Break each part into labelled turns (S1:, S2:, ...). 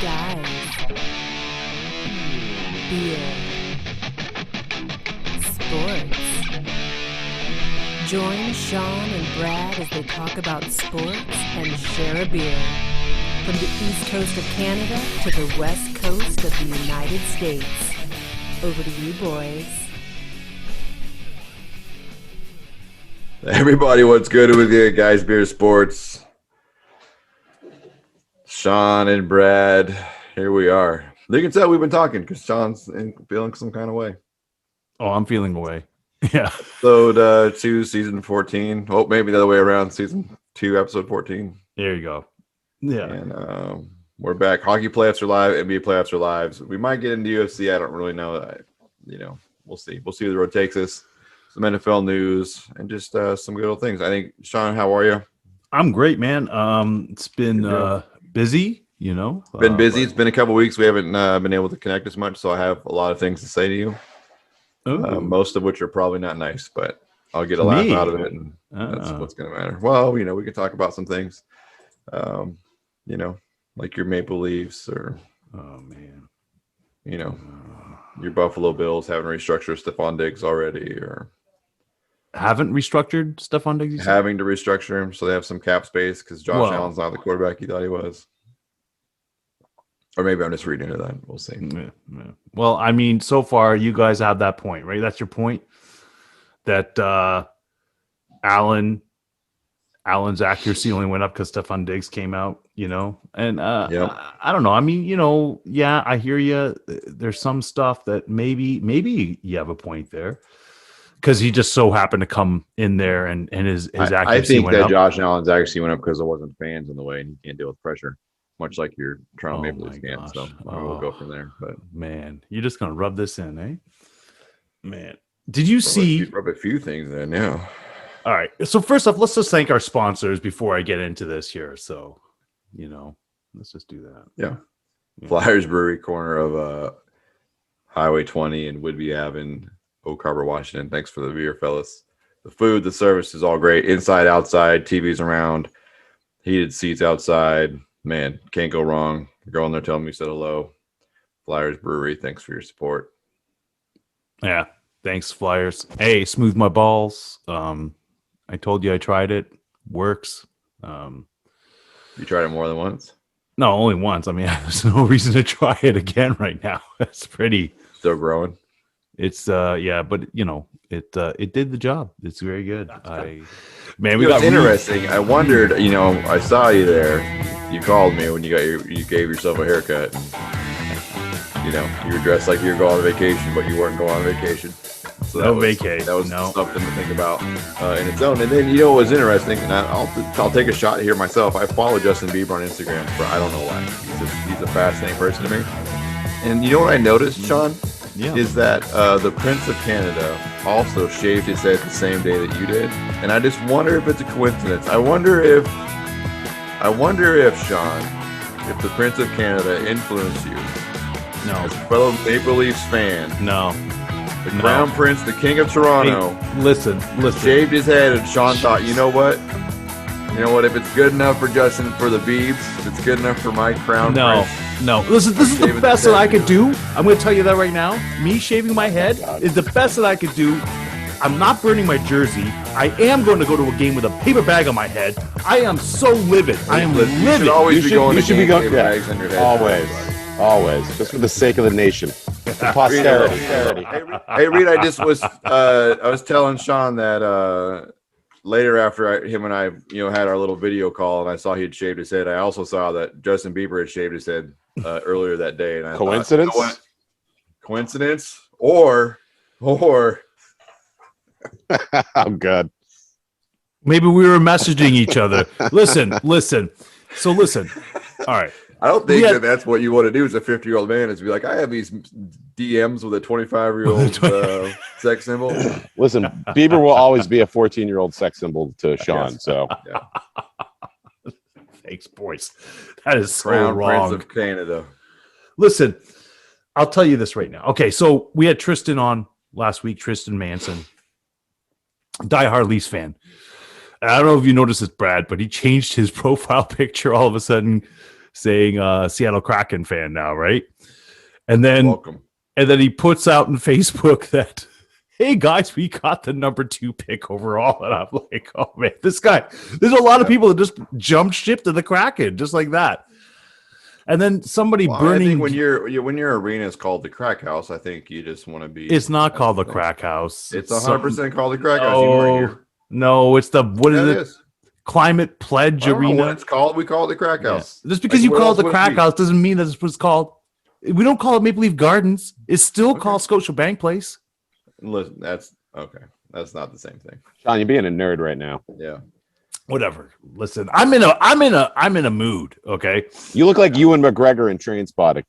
S1: Guys, beer, sports. Join Sean and Brad as they talk about sports and share a beer. From the east coast of Canada to the west coast of the United States. Over to you, boys.
S2: Everybody, what's good with you, guys? Beer Sports. Sean and Brad, here we are. You can tell we've been talking because Sean's feeling some kind of way.
S3: Oh, I'm feeling away. Yeah.
S2: Episode 2, season 14. Oh, maybe the other way around. Season 2, episode 14.
S3: There you go. Yeah.
S2: And we're back. Hockey playoffs are live. NBA playoffs are live. We might get into UFC. I don't really know. We'll see. We'll see where the road takes us. Some NFL news and just some good old things. I think, Sean, how are you?
S3: I'm great, man. It's been busy,
S2: Been busy. It's been a couple weeks. We haven't been able to connect as much, so I have a lot of things to say to you. Most of which are probably not nice, but I'll get a laugh out of it, and that's what's going to matter. Well, we can talk about some things, like your Maple Leafs or, your Buffalo Bills haven't restructured Stephon Diggs already, or
S3: haven't restructured Stephon Diggs.
S2: Having to restructure him so they have some cap space because Josh Allen's not the quarterback he thought he was. Or maybe I'm just reading into that. We'll see.
S3: Yeah. Well, I mean, so far you guys have that point, right? That's your point. That Allen's accuracy only went up because Stephon Diggs came out, And I don't know. I mean, I hear you. There's some stuff that maybe you have a point there. Because he just so happened to come in there and his accuracy
S4: I think
S3: went
S4: that
S3: up.
S4: Josh Allen's accuracy went up because there wasn't fans in the way and he can't deal with pressure, much like your Toronto Maple Leafs can. So we'll go from there. But
S3: man, you're just gonna rub this in, eh? Man, did you see?
S2: Rub a few things in now.
S3: All right. So first off, let's just thank our sponsors before I get into this here. So, let's just do that.
S2: Yeah. Flyers Brewery, corner of Highway 20 and Whidbey Ave in Oak Harbor, Washington. Thanks for the beer, fellas. The food, the service is all great. Inside, outside, TVs around, heated seats outside. Man, can't go wrong. Go in there, tell them you said hello. Flyers Brewery, thanks for your support.
S3: Yeah, thanks, Flyers. Hey, smooth my balls. I told you I tried it. Works.
S2: You tried it more than once?
S3: No, only once. I mean, there's no reason to try it again right now. It's pretty.
S2: Still growing?
S3: It's but it did the job. It's very good.
S2: It's interesting. I wondered, I saw you there. You called me when you gave yourself a haircut. You were dressed like you were going on vacation, but you weren't going on vacation. So
S3: that was
S2: something to think about in its own. And then what was interesting, and I'll take a shot here myself. I follow Justin Bieber on Instagram, but I don't know why. He's a fascinating person to me. And you know what I noticed, Sean?
S3: Yeah.
S2: Is that the Prince of Canada also shaved his head the same day that you did, and I just wonder if it's a coincidence. I wonder if Sean, if the Prince of Canada influenced you.
S3: No.
S2: As a fellow Maple Leafs fan.
S3: No.
S2: The Crown Prince, the King of Toronto.
S3: Hey, listen.
S2: Shaved his head, and Sean thought, you know what? If it's good enough for Justin for the Biebs, if it's good enough for my Crown Prince.
S3: No. Listen, this is the best that I could do. I'm going to tell you that right now. Me shaving my head is the best that I could do. I'm not burning my jersey. I am going to go to a game with a paper bag on my head. I am so livid. I am livid.
S2: You should always be going to games with paper bags on your head.
S4: Always. Just for the sake of the nation. For posterity.
S2: Hey, Reed, I was telling Sean that later after him and I, had our little video call and I saw he had shaved his head, I also saw that Justin Bieber had shaved his head earlier that day. And I
S4: Coincidence?
S2: Thought, coincidence? Or
S4: oh, God.
S3: Maybe we were messaging each other. Listen. So listen. All right.
S2: I don't think that's what you want to do as a 50-year-old man, is be like, I have these DMs with a 25-year-old sex symbol.
S4: Listen, Bieber will always be a 14-year-old sex symbol to Sean. So,
S3: thanks, boys. That is so
S2: Crown
S3: wrong.
S2: Prince of Canada.
S3: Listen, I'll tell you this right now. Okay, so we had Tristan on last week, Tristan Manson, diehard Leafs fan. I don't know if you noticed this, Brad, but he changed his profile picture all of a sudden. saying Seattle Kraken fan now, right? And then
S2: Welcome.
S3: he puts out on Facebook that, hey guys, we got the number 2 pick overall. And I'm like, oh man, this guy, there's a lot of people that just jumped ship to the Kraken just like that. And then somebody
S2: I
S3: burning.
S2: think when your arena is called the Crack House, I think you just want to be.
S3: It's not called the Crack House.
S2: It's 100% called the Crack House. You weren't here.
S3: No, it's the what
S2: Yeah,
S3: is
S2: it
S3: it?
S2: is.
S3: Climate Pledge
S2: I don't know
S3: Arena.
S2: what it's called. We call it the Crack House.
S3: Just because
S2: Like,
S3: you
S2: what
S3: call it
S2: else
S3: the
S2: would it
S3: Crack
S2: be?
S3: House doesn't mean that's what it's called. We don't call it Maple Leaf Gardens. It's still called Scotiabank Place.
S2: Listen, that's okay. That's not the same thing.
S4: Sean, you're being a nerd right now.
S2: Yeah.
S3: Whatever. Listen, I'm in a mood. Okay,
S4: You look like Ewan McGregor in Trainspotting.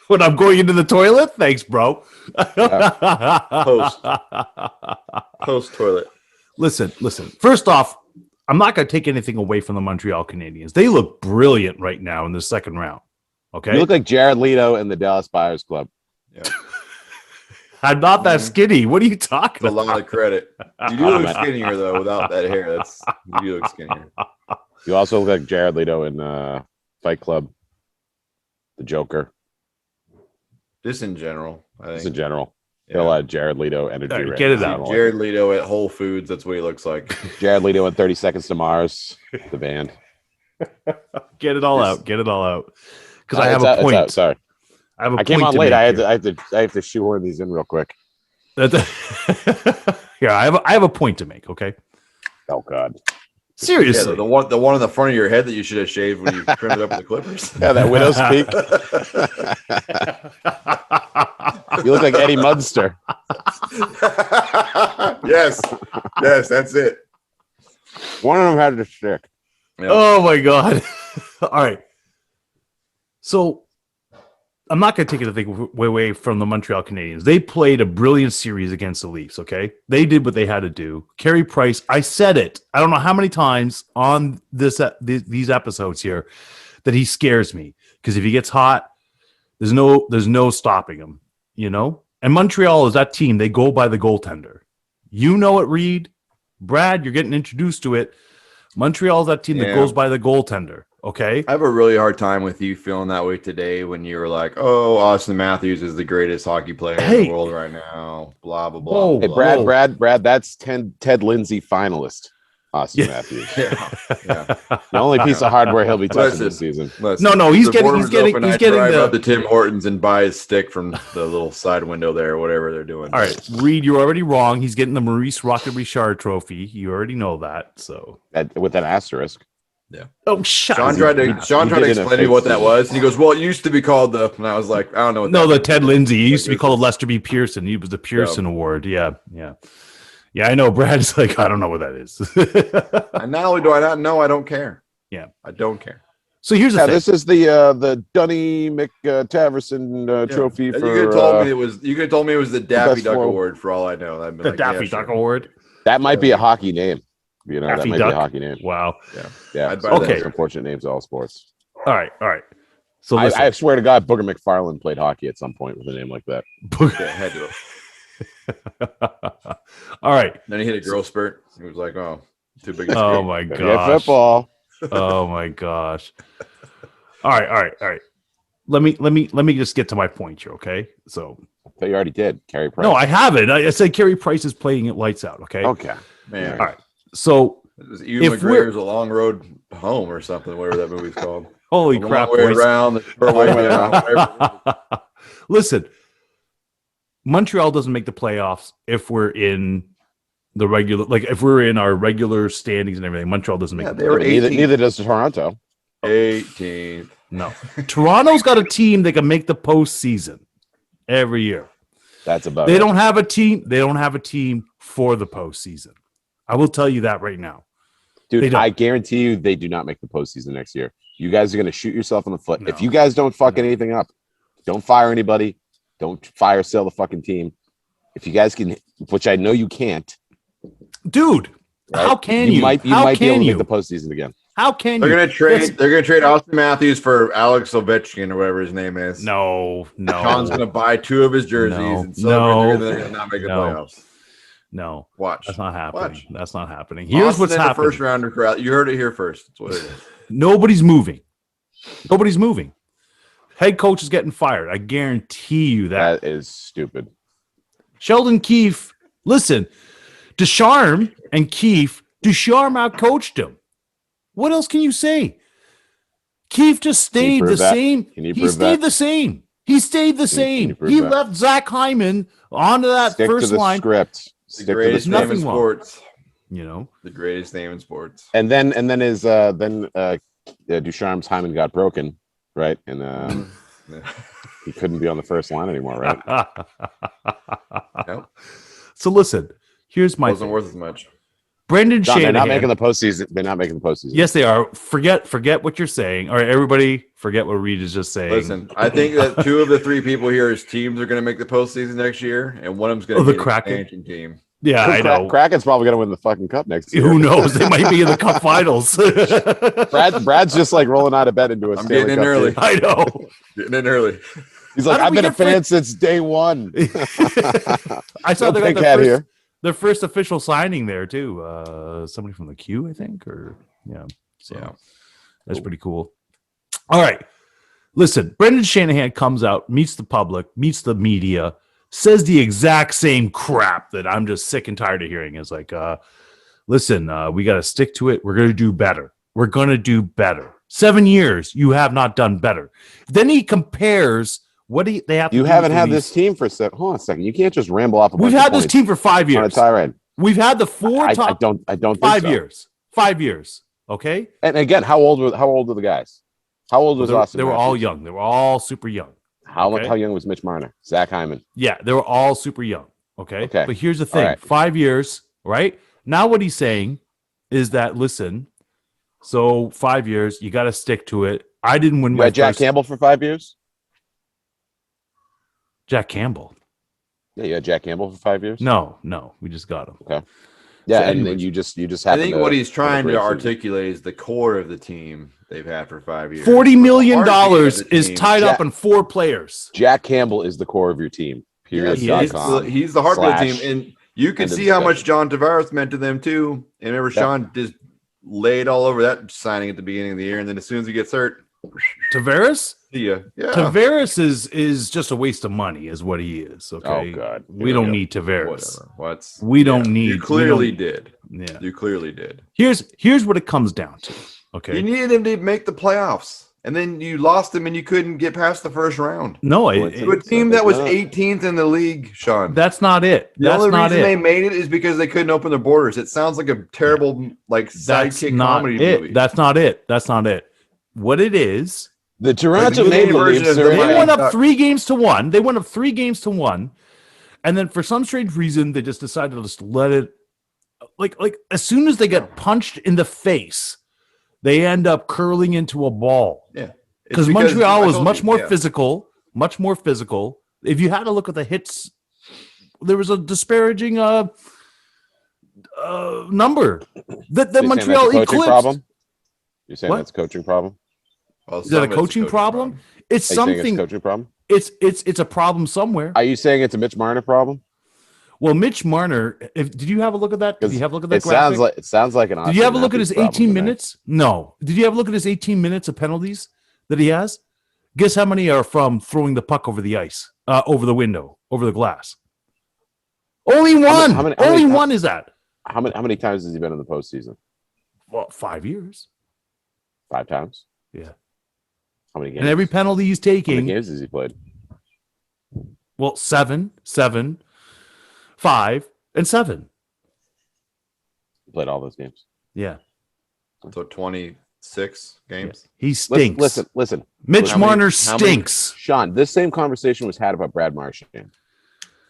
S3: when I'm going into the toilet, thanks, bro.
S2: Post toilet.
S3: Listen. First off, I'm not going to take anything away from the Montreal Canadiens. They look brilliant right now in the second round. Okay,
S4: You look like Jared Leto in the Dallas Buyers Club.
S2: Yeah.
S3: I'm not that skinny. What are you talking
S2: It's a
S3: about?
S2: lot of credit. You do look skinnier though without that hair. You do look skinnier.
S4: You also look like Jared Leto in Fight Club, The Joker.
S2: Just in general, I
S4: Just in
S2: think.
S4: general.
S2: Yeah.
S4: Got a lot of Jared Leto energy.
S3: All right,
S4: right
S3: get it
S4: now.
S3: out.
S2: Jared Leto at Whole Foods. That's what he looks like.
S4: Jared Leto in 30 Seconds to Mars, the band.
S3: Get it all out. Get it all out. Because I have
S4: It's
S3: a
S4: out, it's
S3: point.
S4: out, sorry.
S3: I have a
S4: I came
S3: point
S4: on
S3: to
S4: late.
S3: make
S4: I
S3: here.
S4: have to shoehorn these in real quick.
S3: Yeah, I have a point to make. Okay,
S4: Oh God.
S2: Yeah,
S3: seriously.
S2: the one in the front of your head that you should have shaved when you trimmed it up with the clippers.
S4: Yeah, that widow's peak. You look like Eddie Munster.
S2: yes, that's it.
S4: One of them had to stick.
S2: Yeah.
S3: Oh my god! All right, so I'm not going to take anything away from the Montreal Canadiens. They played a brilliant series against the Leafs. Okay, they did what they had to do. Carey Price, I said it. I don't know how many times on these episodes here that he scares me because if he gets hot, there's no stopping him. You know, and Montreal is that team. They go by the goaltender. You know it, Reed. Brad, you're getting introduced to it. Montreal is that team that
S2: Yeah.
S3: goes by the goaltender. Okay.
S2: I have a really hard time with you feeling that way today when you were like, "Oh, Austin Matthews is the greatest hockey player in
S3: Hey.
S2: the world right now." Blah blah blah.
S3: Whoa.
S4: Hey,
S2: blah.
S3: Whoa.
S4: Brad, that's Ted Lindsay finalist. Austin
S3: Yeah.
S4: Matthews.
S2: Yeah.
S4: The only piece of hardware he'll be touching
S2: Listen.
S4: this season.
S2: Listen,
S3: No, he's
S2: the
S3: getting-
S2: border's
S3: he's getting-
S2: open,
S3: he's
S2: I
S3: getting
S2: drive
S3: the-
S2: up to Tim Hortons and buy his stick from the little side window there, or whatever they're doing.
S3: All right, Reed, you're already wrong. He's getting the Maurice Rocket Richard trophy. You already know that. So,
S4: With an asterisk.
S3: oh, shut
S2: Sean
S3: up.
S2: tried to
S4: he
S2: explain
S4: did
S2: to
S4: in a
S2: me
S4: fake
S2: what that
S4: season.
S2: was, and he goes, "Well, it used to be called the." And I was like, "I don't know." What
S3: No,
S2: that
S3: the
S2: means.
S3: Ted Lindsay. He used to be
S2: Like,
S3: called
S2: this
S3: Lester B. Pearson. He was the Pearson Award. Yeah. Yeah, I know. Brad's like, I don't know what that is.
S2: And not only do I not know, I don't care.
S3: Yeah.
S2: I don't care.
S3: So here's the
S4: Yeah,
S3: thing.
S4: this is the Dunny McTaverson trophy
S2: You
S4: for
S2: could have told me it was. You could have told me it was the Daffy
S4: best
S2: Duck
S4: forward.
S2: Award for all I know. I'd been
S3: the
S2: like,
S3: Daffy
S2: yeah,
S3: Duck
S2: sure.
S3: Award.
S4: that might be a hockey name. You know, that
S3: Daffy
S4: might
S3: Duck?
S4: be a hockey name.
S3: Wow.
S4: Yeah.
S2: I'd buy
S3: Okay.
S4: That's unfortunate names of all sports.
S3: All right. So
S4: I,
S3: listen.
S4: I swear to God, Booger McFarland played hockey at some point with a name like that.
S2: Yeah, had to.
S3: All right.
S2: Then he hit a growth spurt. He was like, "Oh, too big." A
S3: Oh
S2: skate."
S3: my
S4: Yeah,
S3: gosh.
S4: football.
S3: Oh my gosh. All right. Let me just get to my point here, okay? So
S4: I thought you already did. Carey Price.
S3: no, I haven't. I said Carey Price is playing it lights out, okay?
S4: Okay.
S2: Man,
S3: All right. So
S2: it was Ewan
S3: If we're-
S2: McGregor's A Long Road Home or something, whatever that movie's called.
S3: holy
S2: The
S3: crap,
S2: long way
S3: boys.
S2: around, the short way down. whatever.
S3: Listen, Montreal doesn't make the playoffs if we're in the regular, like if we're in our regular standings and everything. Montreal doesn't make
S2: Yeah,
S3: the
S2: they
S3: playoffs.
S2: were
S4: Neither does Toronto.
S2: 18th.
S3: No. Toronto's got a team that can make the postseason every year.
S4: That's about
S3: They
S4: it.
S3: don't have a team. They don't have a team for the postseason. I will tell you that right now. they
S4: Dude,
S3: don't.
S4: I guarantee you they do not make the postseason next year. You guys are going to shoot yourself in the foot.
S3: No.
S4: If you guys don't fuck anything up, don't fire anybody. Don't fire sell the fucking team. If you guys can, which I know you can't,
S3: Dude,
S4: right?
S3: how can you?
S4: Might, you
S3: how
S4: might be
S3: can
S4: able to
S3: you?
S4: make the postseason again.
S3: How can
S2: They're
S3: you?
S2: gonna trade.
S3: That's-
S2: They're gonna trade Austin Matthews for Alex Ovechkin or whatever his name is.
S3: No.
S2: Sean's gonna buy 2 of his jerseys
S3: No.
S2: and celebrate.
S3: No.
S2: They're gonna not make the
S3: No.
S2: playoffs.
S3: No,
S2: Watch.
S3: that's not happening.
S2: Watch.
S3: That's not happening. Here's
S2: Austin
S3: what's
S2: in the
S3: happening.
S2: first rounder crowd. You heard it here first. That's what it is.
S3: Nobody's moving. Nobody's moving. Head coach is getting fired. I guarantee you that.
S4: That is stupid.
S3: Sheldon Keefe, listen, Ducharme and Keefe, Ducharme outcoached him. What else can you say? Keefe just stayed the
S4: prove that?
S3: same.
S4: Can you
S3: He
S4: prove
S3: stayed
S4: that?
S3: the same. He stayed the
S4: you
S3: same.
S4: prove
S3: He
S4: that?
S3: left Zach Hyman onto that
S4: Stick to
S3: first
S4: the
S3: line.
S4: script.
S2: The
S4: Stick to the
S2: greatest
S4: script.
S2: name in
S3: Nothing wrong.
S2: sports.
S3: You know,
S2: The greatest name in sports.
S4: And then Ducharme's hymen got broken, right? And he couldn't be on the first line anymore, right?
S2: Nope.
S3: So listen, here's my
S2: Wasn't
S3: thing.
S2: worth as much.
S3: Brendan
S4: John, they're not
S3: Shanahan.
S4: making the postseason. They're not making the postseason.
S3: Yes, they are. Forget what you're saying. All right, everybody, forget what Reed is just saying.
S2: Listen, I think that 2 of the 3 people here's teams are going to make the postseason next year, and one of them's going
S3: Oh,
S2: to
S3: the
S2: be an
S3: Kraken?
S2: expansion team.
S3: Yeah, I know.
S4: Kraken's probably going to win the fucking cup next year.
S3: Who knows? They might be in the Cup Finals.
S4: Brad's just like rolling out of bed into a
S2: I'm
S4: Stanley
S2: getting in
S4: Cup
S2: early.
S4: game.
S3: I know.
S2: Getting in early.
S4: He's like,
S3: How did
S4: I've
S3: we
S4: been a
S3: get Fred-
S4: fan since day one.
S3: I saw
S4: No
S3: they got
S4: pink hat here.
S3: their first official signing there too. Somebody from the Q, I think, or yeah. So
S2: Yeah.
S3: that's pretty cool. All right. Listen, Brendan Shanahan comes out, meets the public, meets the media, says the exact same crap that I'm just sick and tired of hearing. It's like, listen, we got to stick to it. We're going to do better. We're going to do better. 7 years, you have not done better. Then he compares what they have to
S4: You
S3: do
S4: haven't
S3: with
S4: had
S3: these-
S4: this team for hold on a second. You can't just ramble off.
S3: We've had this team for 5
S4: on a
S3: years.
S4: tirade.
S3: We've had the four
S4: I
S3: top
S4: don't think
S3: 5
S4: so.
S3: years. 5 years. Okay.
S4: And again, how old were the guys? How old was
S3: They,
S4: Austin?
S3: they were all
S4: Matthews?
S3: young. They were all super young. Okay.
S4: How young was Mitch Marner? Zach Hyman.
S3: Yeah, they were all super young. Okay.
S4: Okay.
S3: But here's the thing:
S4: right.
S3: 5 years, right? Now, what he's saying is that listen, so 5 years, you got to stick to it. I didn't win
S4: You
S3: my
S4: had Jack
S3: first-
S4: Campbell for 5 years.
S3: Jack Campbell.
S4: Yeah, you had Jack Campbell for 5 years.
S3: No, we just got him.
S4: Yeah,
S3: So
S4: and
S3: anyways,
S4: then you just
S2: I
S4: happened
S2: think
S4: to
S2: what he's trying
S4: have
S2: to
S4: a great season.
S2: articulate is the core of the team they've had for 5 years.
S3: $40 million
S2: Our team as a
S3: is
S2: team,
S3: tied
S4: Jack-
S3: up in 4 players.
S4: Jack Campbell is the core of your team. Period.
S3: he
S4: dot
S3: is.
S4: com.
S2: He's the heart of the
S4: slash
S2: team, and you can
S4: end of
S2: see how much
S4: discussion.
S2: John Tavares meant to them too. And remember,
S4: Yeah.
S2: Sean just laid all over that signing at the beginning of the year, and then as soon as he gets hurt,
S3: Tavares.
S2: see ya. Yeah,
S3: Tavares is just a waste of money, is what he is. Okay.
S4: Oh God.
S3: We don't need Tavares.
S2: whatever. What's
S3: We don't need.
S2: You
S3: we
S2: clearly
S3: don't-
S2: did.
S3: Yeah.
S2: You clearly did.
S3: Here's what it comes down to. Okay.
S2: You needed him to make the playoffs, and then you lost him, and you couldn't get past the first round.
S3: No,
S2: To a team that was 18th in the league, Sean.
S3: that's not it.
S2: The
S3: That's
S2: only
S3: not
S2: reason they
S3: it.
S2: made it is because they couldn't open their borders. It sounds like a terrible, like
S3: That's
S2: sidekick
S3: not
S2: comedy
S3: it.
S2: movie.
S3: That's not it. That's not it. What it is,
S4: The Toronto
S2: Like the
S4: Maple
S2: version
S4: Leafs
S2: of
S4: are
S2: the
S3: they
S2: Mighty
S3: went up
S2: Ducks.
S3: 3-1. They went up 3-1, and then for some strange reason, they just decided to just let it. Like as soon as they get punched in the face, they end up curling into a ball.
S2: Yeah.
S3: Because
S2: It's
S3: Montreal
S2: I
S3: was
S2: told
S3: much
S2: you,
S3: more
S2: yeah.
S3: physical, much more physical. If you had to look at the hits, there was a disparaging number that
S4: You're saying
S3: Montreal
S4: that's a coaching
S3: eclipsed.
S4: problem? You're saying
S3: What?
S4: that's a coaching problem?
S2: Well,
S3: Is that
S2: some
S3: a
S2: of it's
S3: coaching problem? It's
S4: Are you saying it's a
S3: something.
S4: coaching problem?
S3: It's a problem somewhere.
S4: Are you saying it's a Mitch Marner problem?
S3: Well, Mitch Marner. Did you have a look at that? Did you have a look at that?
S4: It sounds
S3: graphic?
S4: like an.
S3: Did you have a look at his
S4: Austin Matthews
S3: 18
S4: problem to me.
S3: minutes? No. Did you have a look at his 18 minutes of penalties that he has? Guess how many are from throwing the puck over the ice, over the window, over the glass? Only one.
S4: how many-
S3: Only one is that.
S4: How many times has he been in the postseason?
S3: Well, 5 years.
S4: 5 times.
S3: Yeah.
S4: How many games?
S3: And every penalty he's
S4: how many
S3: taking,
S4: games has he played?
S3: well, 7, 5, and 7.
S4: He played all those games.
S3: Yeah.
S2: So 26 games.
S3: He stinks.
S4: Listen.
S3: Mitch
S2: How many-
S3: Marner
S2: how many-
S3: stinks.
S4: Sean, this same conversation was had about Brad Marchand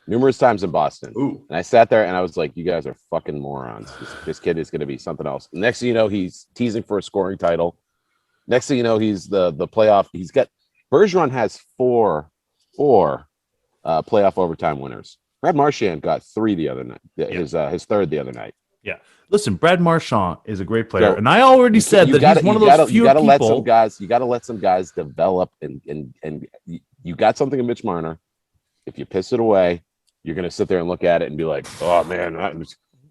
S4: numerous times in Boston.
S2: Ooh.
S4: And I sat there and I was like, you guys are fucking morons. This kid is going to be something else. Next thing you know, he's teasing for a scoring title. Next thing you know, he's the playoff. He's got Bergeron has four playoff overtime winners. Brad Marchand got 3 the other night. His third the other night.
S3: Listen, Brad Marchand is a great player,
S4: So,
S3: and I already said that he's one of those few
S4: you gotta let
S3: people.
S4: some guys. You got to let some guys develop, and you got something in Mitch Marner. If you piss it away, you're going to sit there and look at it and be like, "Oh man,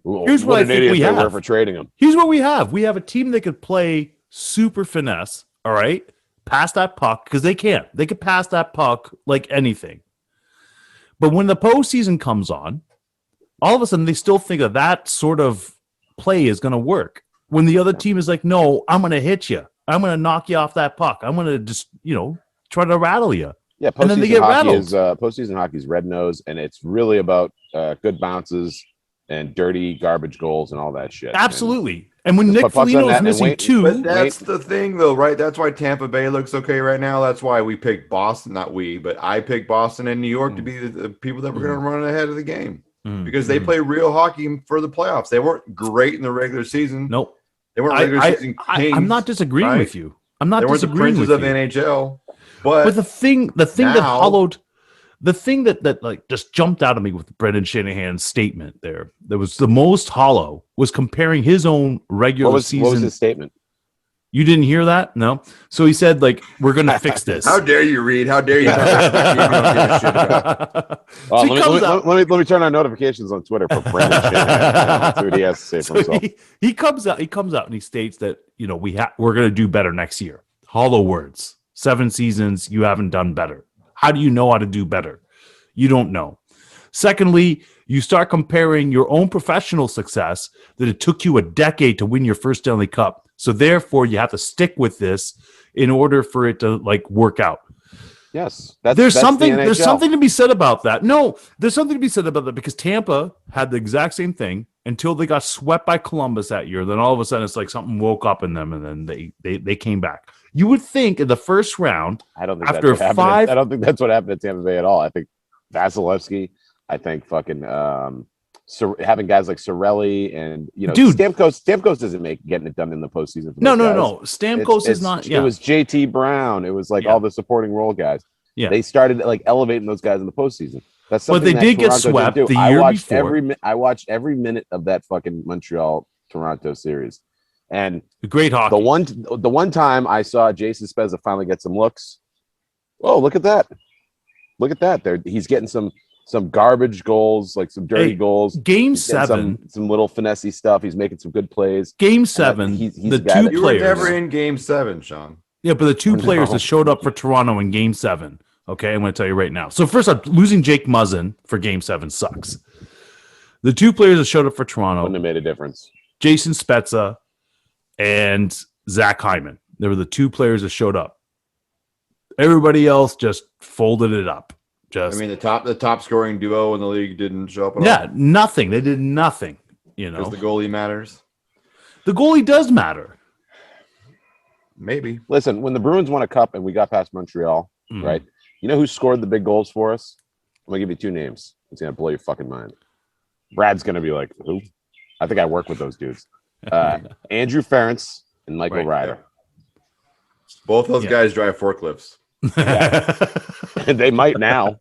S3: Here's what I
S4: an
S3: think
S4: idiot
S3: we
S4: they were
S3: have.
S4: for trading him."
S3: Here's what we have. We have a team that could play super finesse, all right? Pass that puck, because they can. They could pass that puck like anything. But when the postseason comes on, all of a sudden they still think that sort of play is going to work. When the other team is like, no, I'm going to hit you. I'm going to knock you off that puck. I'm going to just, try to rattle you.
S4: Yeah,
S3: And then they
S4: postseason
S3: get
S4: hockey
S3: rattled.
S4: is postseason hockey is red nose, and it's really about good bounces and dirty garbage goals and all that shit.
S3: Absolutely. And when Nick
S4: Just put pucks on
S3: Foligno
S4: that
S3: is
S4: and
S3: missing
S4: wait-
S3: two,
S2: But that's the thing, though, right? That's why Tampa Bay looks okay right now. That's why we picked Boston. Not we, but I picked Boston and New York to be the people that were going to run ahead of the game because they play real hockey for the playoffs. They weren't great in the regular season.
S3: nope.
S2: They weren't regular season kings.
S3: I'm not disagreeing
S2: right?
S3: with you. I'm not
S2: They weren't the
S3: disagreeing
S2: princes
S3: with
S2: of
S3: you.
S2: the NHL. But
S3: But the thing that
S2: now-
S3: hollowed, the thing that like just jumped out at me with Brendan Shanahan's statement there, that was the most hollow, was comparing his own regular
S4: What was
S3: season.
S4: his statement?
S3: You didn't hear that? No. So he said, like, we're gonna fix this.
S2: how dare you, Reed? How dare you? Talk about a team you don't give a shit about.
S4: Oh,
S3: So he comes out-
S4: let me turn on notifications on Twitter for Brendan Shanahan. Let's see what he has to say for
S3: So
S4: himself.
S3: he comes out and he states that we're gonna do better next year. Hollow words. 7 seasons, you haven't done better. How do you know how to do better? You don't know. Secondly, you start comparing your own professional success that it took you a decade to win your first Stanley Cup. So therefore, you have to stick with this in order for it to like work out.
S4: Yes,
S3: There's
S4: that's
S3: something.
S4: the
S3: There's
S4: NHL.
S3: something to be said about that. No, there's something to be said about that because Tampa had the exact same thing until they got swept by Columbus that year. Then all of a sudden, it's like something woke up in them, and then they came back. You would think in the first round,
S4: I don't think
S3: after
S4: that's what happened.
S3: 5
S4: I don't think that's what happened at Tampa Bay at all. I think Vasilevsky. I think fucking having guys like Sorelli and
S3: Dude.
S4: Stamkos doesn't make getting it done in the postseason. for
S3: no,
S4: those
S3: no,
S4: guys.
S3: no. Stamkos is
S4: It's-
S3: not.
S4: It
S3: Yeah,
S4: was JT Brown. It was like
S3: Yeah.
S4: all the supporting role guys.
S3: Yeah.
S4: They started like elevating those guys in the postseason. That's
S3: But
S4: something
S3: they
S4: that
S3: did get
S4: Toronto didn't
S3: swept
S4: do.
S3: the
S4: I
S3: year
S4: watched
S3: before.
S4: I watched every minute of that fucking Montreal Toronto series, and
S3: great hockey.
S4: the one time I saw Jason Spezza finally get some looks. Oh, look at that! Look at that! There, he's getting some garbage goals, like some dirty
S3: Hey,
S4: goals.
S3: Game
S4: He's getting
S3: 7.
S4: some little finessey stuff. He's making some good plays.
S3: Game 7.
S4: he's
S3: The
S4: a guy
S3: two
S4: that-
S2: You were
S3: players.
S2: never in Game 7, Sean.
S3: Yeah, but the two players
S4: No.
S3: that showed up for Toronto in Game 7. Okay, I'm going to tell you right now. So first up, losing Jake Muzzin for Game 7 sucks. The two players that showed up for
S4: Wouldn't
S3: Toronto,
S4: have made a difference.
S3: Jason Spezza and Zach Hyman. They were the two players that showed up. Everybody else just folded it up.
S2: I mean, the top scoring duo in the league didn't show up at
S3: yeah,
S2: all.
S3: nothing. They did nothing.
S2: Because the goalie matters.
S3: The goalie does matter.
S2: Maybe.
S4: Listen, when the Bruins won a cup and we got past Montreal,
S3: Mhm.
S4: right? You know who scored the big goals for us? I'm gonna give you 2 names. It's gonna blow your fucking mind. Brad's gonna be like, who? I think I work with those dudes. Andrew Ference and Michael
S3: Right.
S4: Ryder.
S2: Both those
S3: Yeah.
S2: guys drive forklifts.
S4: And they might now,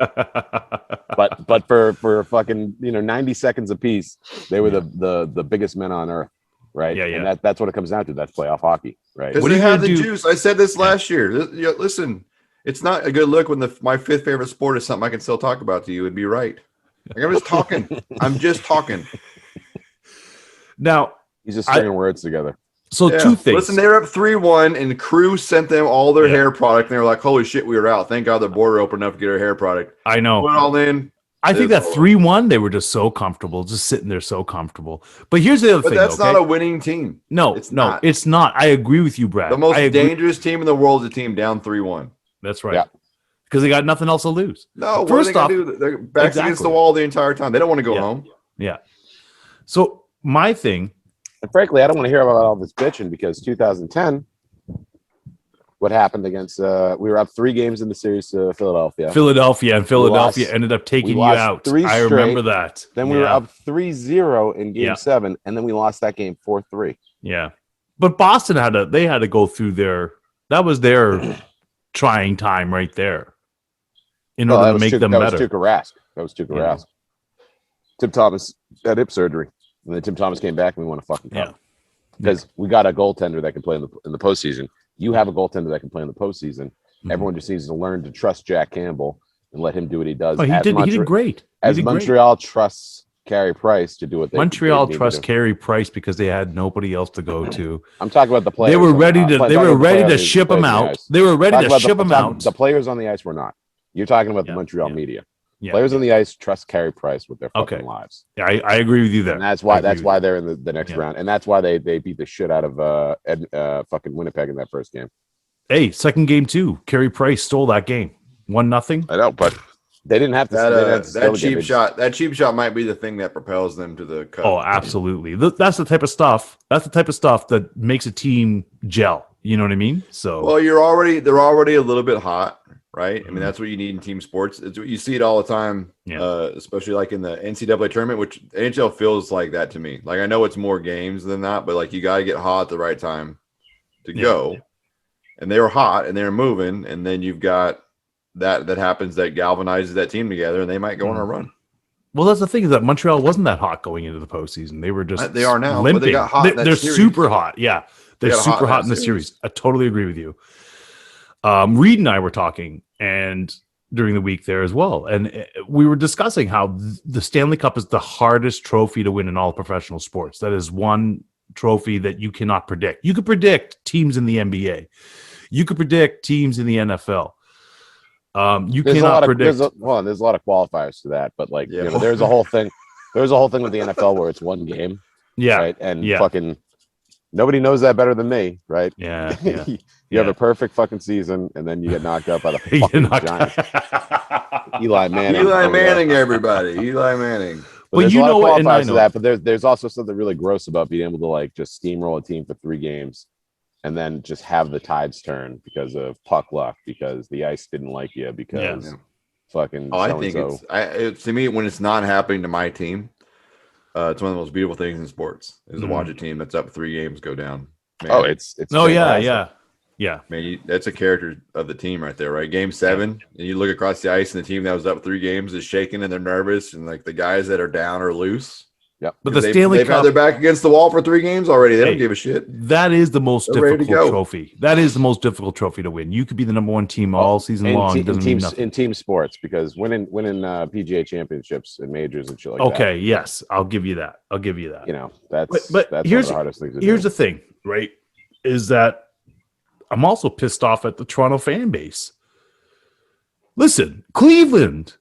S4: but for fucking 90 seconds apiece, they were the biggest men on earth, right?
S3: Yeah, yeah.
S4: And that's what it comes down to. That's playoff hockey, right?
S2: Because
S3: What are
S2: they
S3: you
S2: have
S3: gonna
S2: the
S3: do?
S2: juice. I said this last year. Listen, it's not a good look when my fifth favorite sport is something I can still talk about to you and be right. Like, I'm just talking. I'm just talking.
S3: Now,
S4: He's just stringing words together.
S3: so
S2: Yeah.
S3: two things.
S2: Listen, they were up 3-1, and Crew sent them all their
S3: Yeah.
S2: hair product, and they were like, "Holy shit, we were out! Thank God the border opened up to get our hair product."
S3: I know.
S2: Put it all in,
S3: I think that
S2: It's-
S3: 3-1, they were just so comfortable, just sitting there so comfortable. But here's the other
S2: but
S3: thing.
S2: that's
S3: okay?
S2: not a winning team.
S3: no,
S2: it's
S3: no,
S2: not.
S3: it's not. I agree with you, Brad.
S2: The most
S3: I agree.
S2: dangerous team in the world is a team down 3-1.
S3: That's right.
S4: Yeah.
S3: Because they got nothing else to lose.
S2: No, what
S3: First
S2: are they
S3: off-
S2: going to do? They're backs against
S3: Exactly.
S2: the wall the entire time. They don't want to go
S3: Yeah.
S2: home.
S3: Yeah. So my thing,
S4: And frankly, I don't want to hear about all this bitching because 2010, what happened against we were up 3 games in the series to Philadelphia.
S3: Philadelphia
S4: lost-
S3: ended up taking you
S4: lost
S3: out.
S4: 3
S3: I
S4: straight.
S3: remember that.
S4: Then we were up 3-0 in game
S3: Yeah.
S4: 7, and then we lost that game 4-3.
S3: Yeah. But Boston had to go through that was their trying time right there in order to make them
S4: that
S3: better.
S4: was Tuukka Rask. That was Tuukka
S3: Yeah.
S4: Rask. Tim Thomas had hip surgery, and then Tim Thomas came back and we won a fucking cup.
S3: Yeah.
S4: Because we got a goaltender that can play in the postseason. You have a goaltender that can play in the postseason.
S3: Mhm.
S4: Everyone just needs to learn to trust Jack Campbell and let him do what he does.
S3: Oh, he did great.
S4: As Montreal trusts Carey Price to do what
S3: Montreal
S4: they
S3: trusts Carey Price because they had nobody else to go to.
S4: I'm talking about the players.
S3: They were ready to ship him out. They were ready to ship him out.
S4: The players on the ice were not. You're talking about the Montreal media.
S3: Yeah,
S4: players on the ice trust Carey Price with their fucking lives.
S3: Yeah, I agree with you there.
S4: And that's why they're in the next round, and that's why they beat the shit out of fucking Winnipeg in that first game.
S3: Hey, second game too. Carey Price stole that game. 1-0.
S4: I know, but they didn't have to.
S2: That cheap shot. That cheap shot might be the thing that propels them to the cup.
S3: Oh, absolutely. That's the type of stuff. That's the type of stuff that makes a team gel. You know what I mean? So,
S2: well, they're already a little bit hot, right? I mean, that's what you need in team sports. It's you see it all the time, especially like in the NCAA tournament, which NHL feels like that to me. Like I know it's more games than that, but like you got to get hot at the right time to go. And they were hot and they were moving, and then you've got that happens that galvanizes that team together, and they might go on a run.
S3: Well, that's the thing is that Montreal wasn't that hot going into the postseason. They were just
S2: they are now,
S3: limping.
S2: But they got hot.
S3: They're super hot. Yeah, they're super hot in the series. I totally agree with you. Reed and I were talking and during the week there as well, and we were discussing how the Stanley Cup is the hardest trophy to win in all professional sports. That is one trophy that you cannot predict. You could predict teams in the NBA. You could predict teams in the NFL. You cannot predict.
S4: There's a lot of qualifiers to that, but like there's a whole thing. There's a whole thing with the NFL where it's one game.
S3: Yeah,
S4: right? And fucking nobody knows that better than me, right?
S3: Yeah.
S4: You have a perfect fucking season, and then you get knocked out by the fucking Giants. Eli Manning,
S2: everybody. Eli Manning.
S4: But you know what? And I know that. But there's also something really gross about being able to like just steamroll a team for 3 games. And then just have the tides turn because of puck luck, because the ice didn't like you, because fucking.
S2: Oh, I think it's to me when it's not happening to my team. It's one of the most beautiful things in sports is to watch a team that's up 3 games go down. Man,
S4: it's
S3: yeah.
S2: Man, that's a character of the team right there, right? Game 7, and you look across the ice, and the team that was up 3 games is shaking and they're nervous, and like the guys that are down are loose.
S4: Yep.
S3: But the Stanley Cup,
S2: they've had their back against the wall for 3 games already. They don't give a shit.
S3: That is the most difficult trophy. That is the most difficult trophy to win. You could be the number 1 team all season long.
S4: In team sports, because winning PGA championships and majors and shit like that.
S3: Okay, yes, I'll give you that.
S4: You know, that's
S3: but
S4: that's
S3: here's
S4: one of the hardest things to do.
S3: Here's the thing, right? Is that I'm also pissed off at the Toronto fan base. Listen, Cleveland,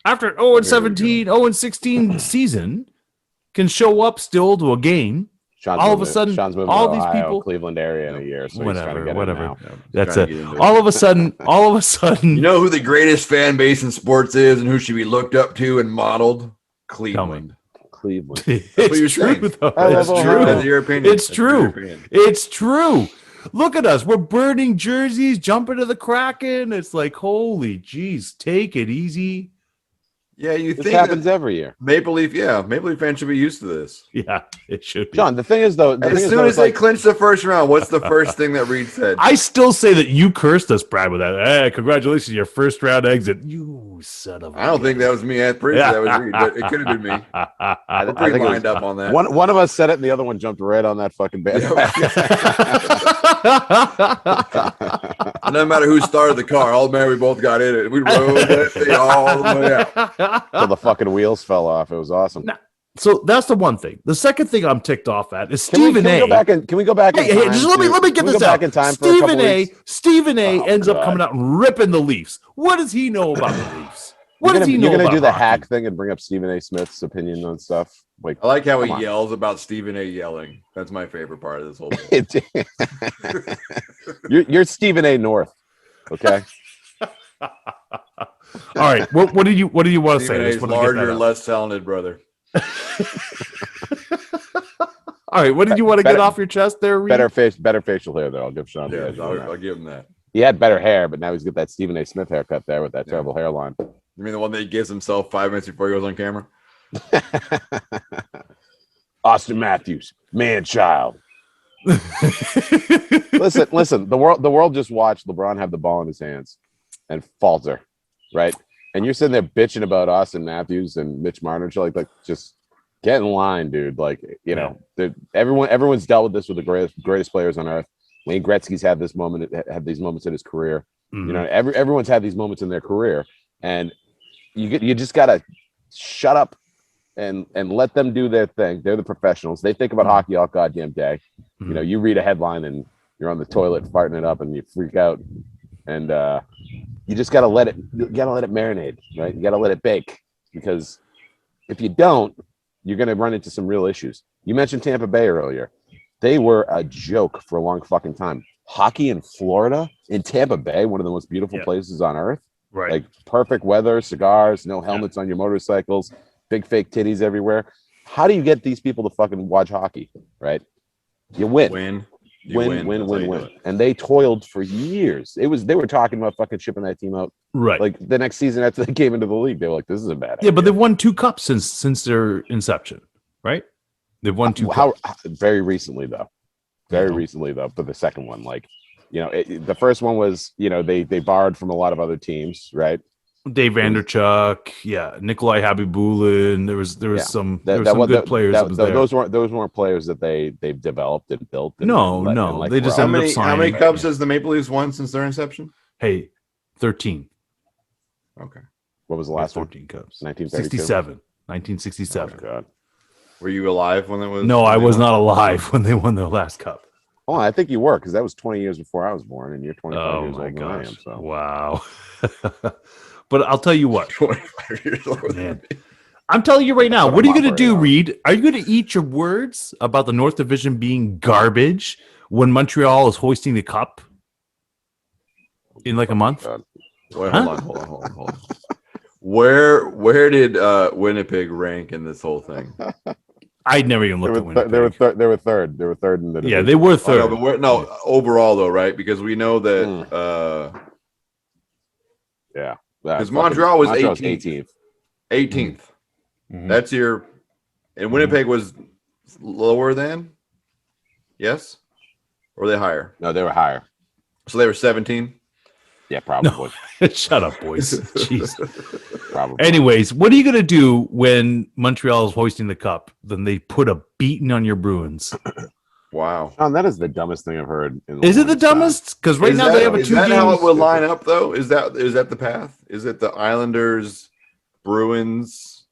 S3: after 0-17, 0-16 season, can show up still to a game. All of a sudden, all these people,
S4: Cleveland area in a year, so
S3: whatever. That's it. All of a sudden,
S2: you know who the greatest fan base in sports is, and who should be looked up to and modeled? Cleveland.
S3: It's true.
S2: That's true. That's your opinion.
S3: It's true. It's true. Look at us. We're burning jerseys, jumping to the Kraken. It's like, holy jeez, take it easy.
S2: Yeah,
S4: this happens every year.
S2: Maple Leaf fans should be used to this.
S3: Yeah, it should be.
S4: John, the thing is, though,
S2: as soon as they clinch the first round, what's the first thing that Reed said?
S3: I still say that you cursed us, Brad, with that. Hey, congratulations, your first round exit. You son of a...
S2: I don't think that was me. I'm pretty sure that was Reed, but it could have been me. I think lined up on that.
S4: One of us said it, and the other one jumped right on that fucking band.
S2: No matter who started the car, all man, we both got in it. We rode that thing all the way out.
S4: Till the fucking wheels fell off. It was awesome.
S3: Now, so that's the one thing. The second thing I'm ticked off at is Stephen A.
S4: Can we go back?
S3: Hey, just let me get this out. Stephen A. ends up coming out and ripping the Leafs. What does he know about the Leafs? What does he know about
S4: You're gonna do the
S3: hockey?
S4: hack thing and bring up Stephen A. Smith's opinion on stuff. Like,
S2: I like how he yells about Stephen A. yelling. That's my favorite part of this whole thing.
S4: You're Stephen A. North, okay?
S3: All right. What do you want to say?
S2: Stephen A. is larger, less talented, brother.
S3: All right. What did you want to get off your chest there, Reed?
S4: Better facial hair there. I'll give Sean.
S2: Yeah, I'll give him that.
S4: He had better hair, but now he's got that Stephen A. Smith haircut there with that terrible hairline.
S2: You mean the one that he gives himself 5 minutes before he goes on camera?
S4: Austin Matthews, man-child. Listen. The world just watched LeBron have the ball in his hands and falter, right? And you're sitting there bitching about Austin Matthews and Mitch Marner, like just get in line, dude. Like, you know, everyone's dealt with this with the greatest players on earth. Wayne Gretzky's had these moments in his career. Mm-hmm. You know, everyone's had these moments in their career. and you just gotta shut up and let them do their thing. They're the professionals. They think about hockey all goddamn day.
S3: Mhm.
S4: You know, you read a headline and you're on the toilet farting it up and you freak out, and you just gotta let it marinate, right? You gotta let it bake, because if you don't, you're gonna run into some real issues. You mentioned Tampa Bay earlier. They were a joke for a long fucking time. Hockey in Florida, in Tampa Bay, one of the most beautiful places on earth.
S3: Right.
S4: Like perfect weather, cigars, no helmets on your motorcycles, big fake titties everywhere. How do you get these people to fucking watch hockey? Right? You win.
S2: You
S4: win.
S2: That's how you do it.
S4: And they toiled for years. They were talking about fucking shipping that team out
S3: Right.
S4: like the next season after they came into the league. They were like, this is a bad idea.
S3: Yeah, but they've won 2 cups since their inception, right? They've won 2 cups.
S4: Very recently though. But the second one, like, you know, the first one was, you know, they borrowed from a lot of other teams, right?
S3: Dave Vanderchuk, Nikolai Habibulin. There was some good players.
S4: Those weren't players that they've developed and built.
S3: No, they just
S2: How
S3: ended up
S2: many
S3: signing.
S2: cups has the Maple Leafs won since their inception?
S3: Hey, 13.
S2: Okay.
S4: What was the last one?
S3: 13 cups.
S4: 1967.
S3: 1967.
S4: Oh, God.
S2: Were you alive when it was?
S3: No, I was not alive when they won their last cup.
S4: Oh, I think you were, because that was 20 years before I was born, and you're 25
S3: Oh
S4: years
S3: my
S4: older than I
S3: gosh!
S4: am. So.
S3: Wow. But I'll tell you what,
S2: 25 years old.
S3: man. I'm telling you right now.
S4: That's
S3: What
S4: what
S3: are you
S4: I'm
S3: going to do,
S4: operating on.
S3: Reed? Are you going to eat your words about the North Division being garbage when Montreal is hoisting the cup in like a month?
S4: God.
S2: Wait,
S3: Huh?
S2: hold on. Where did Winnipeg rank in this whole thing?
S3: I'd never even
S4: They
S3: looked at
S4: were,
S3: Winnipeg.
S4: they were third. They were third in the
S3: Yeah,
S4: division.
S3: they were
S2: Oh,
S3: third.
S2: no, but overall though, right? Because we know that
S4: Yeah.
S2: because Montreal was
S4: Montreal's
S2: 18th.
S4: 18th.
S2: 18th.
S3: Mhm.
S2: That's your, and Winnipeg was lower than, yes, or were they higher?
S4: No, they were higher.
S2: So they were 17.
S4: Yeah, probably.
S3: Shut up, boys. Jeez.
S4: Probably.
S3: Anyways, what are you going to do when Montreal is hoisting the cup? Then they put a beating on your Bruins.
S2: Wow.
S4: Sean, that is the dumbest thing I've heard.
S3: Is it the dumbest? Because right now they have a
S2: Is
S3: 2
S2: that how
S3: games.
S2: it would line up though? Is that the path? Is it the Islanders, Bruins?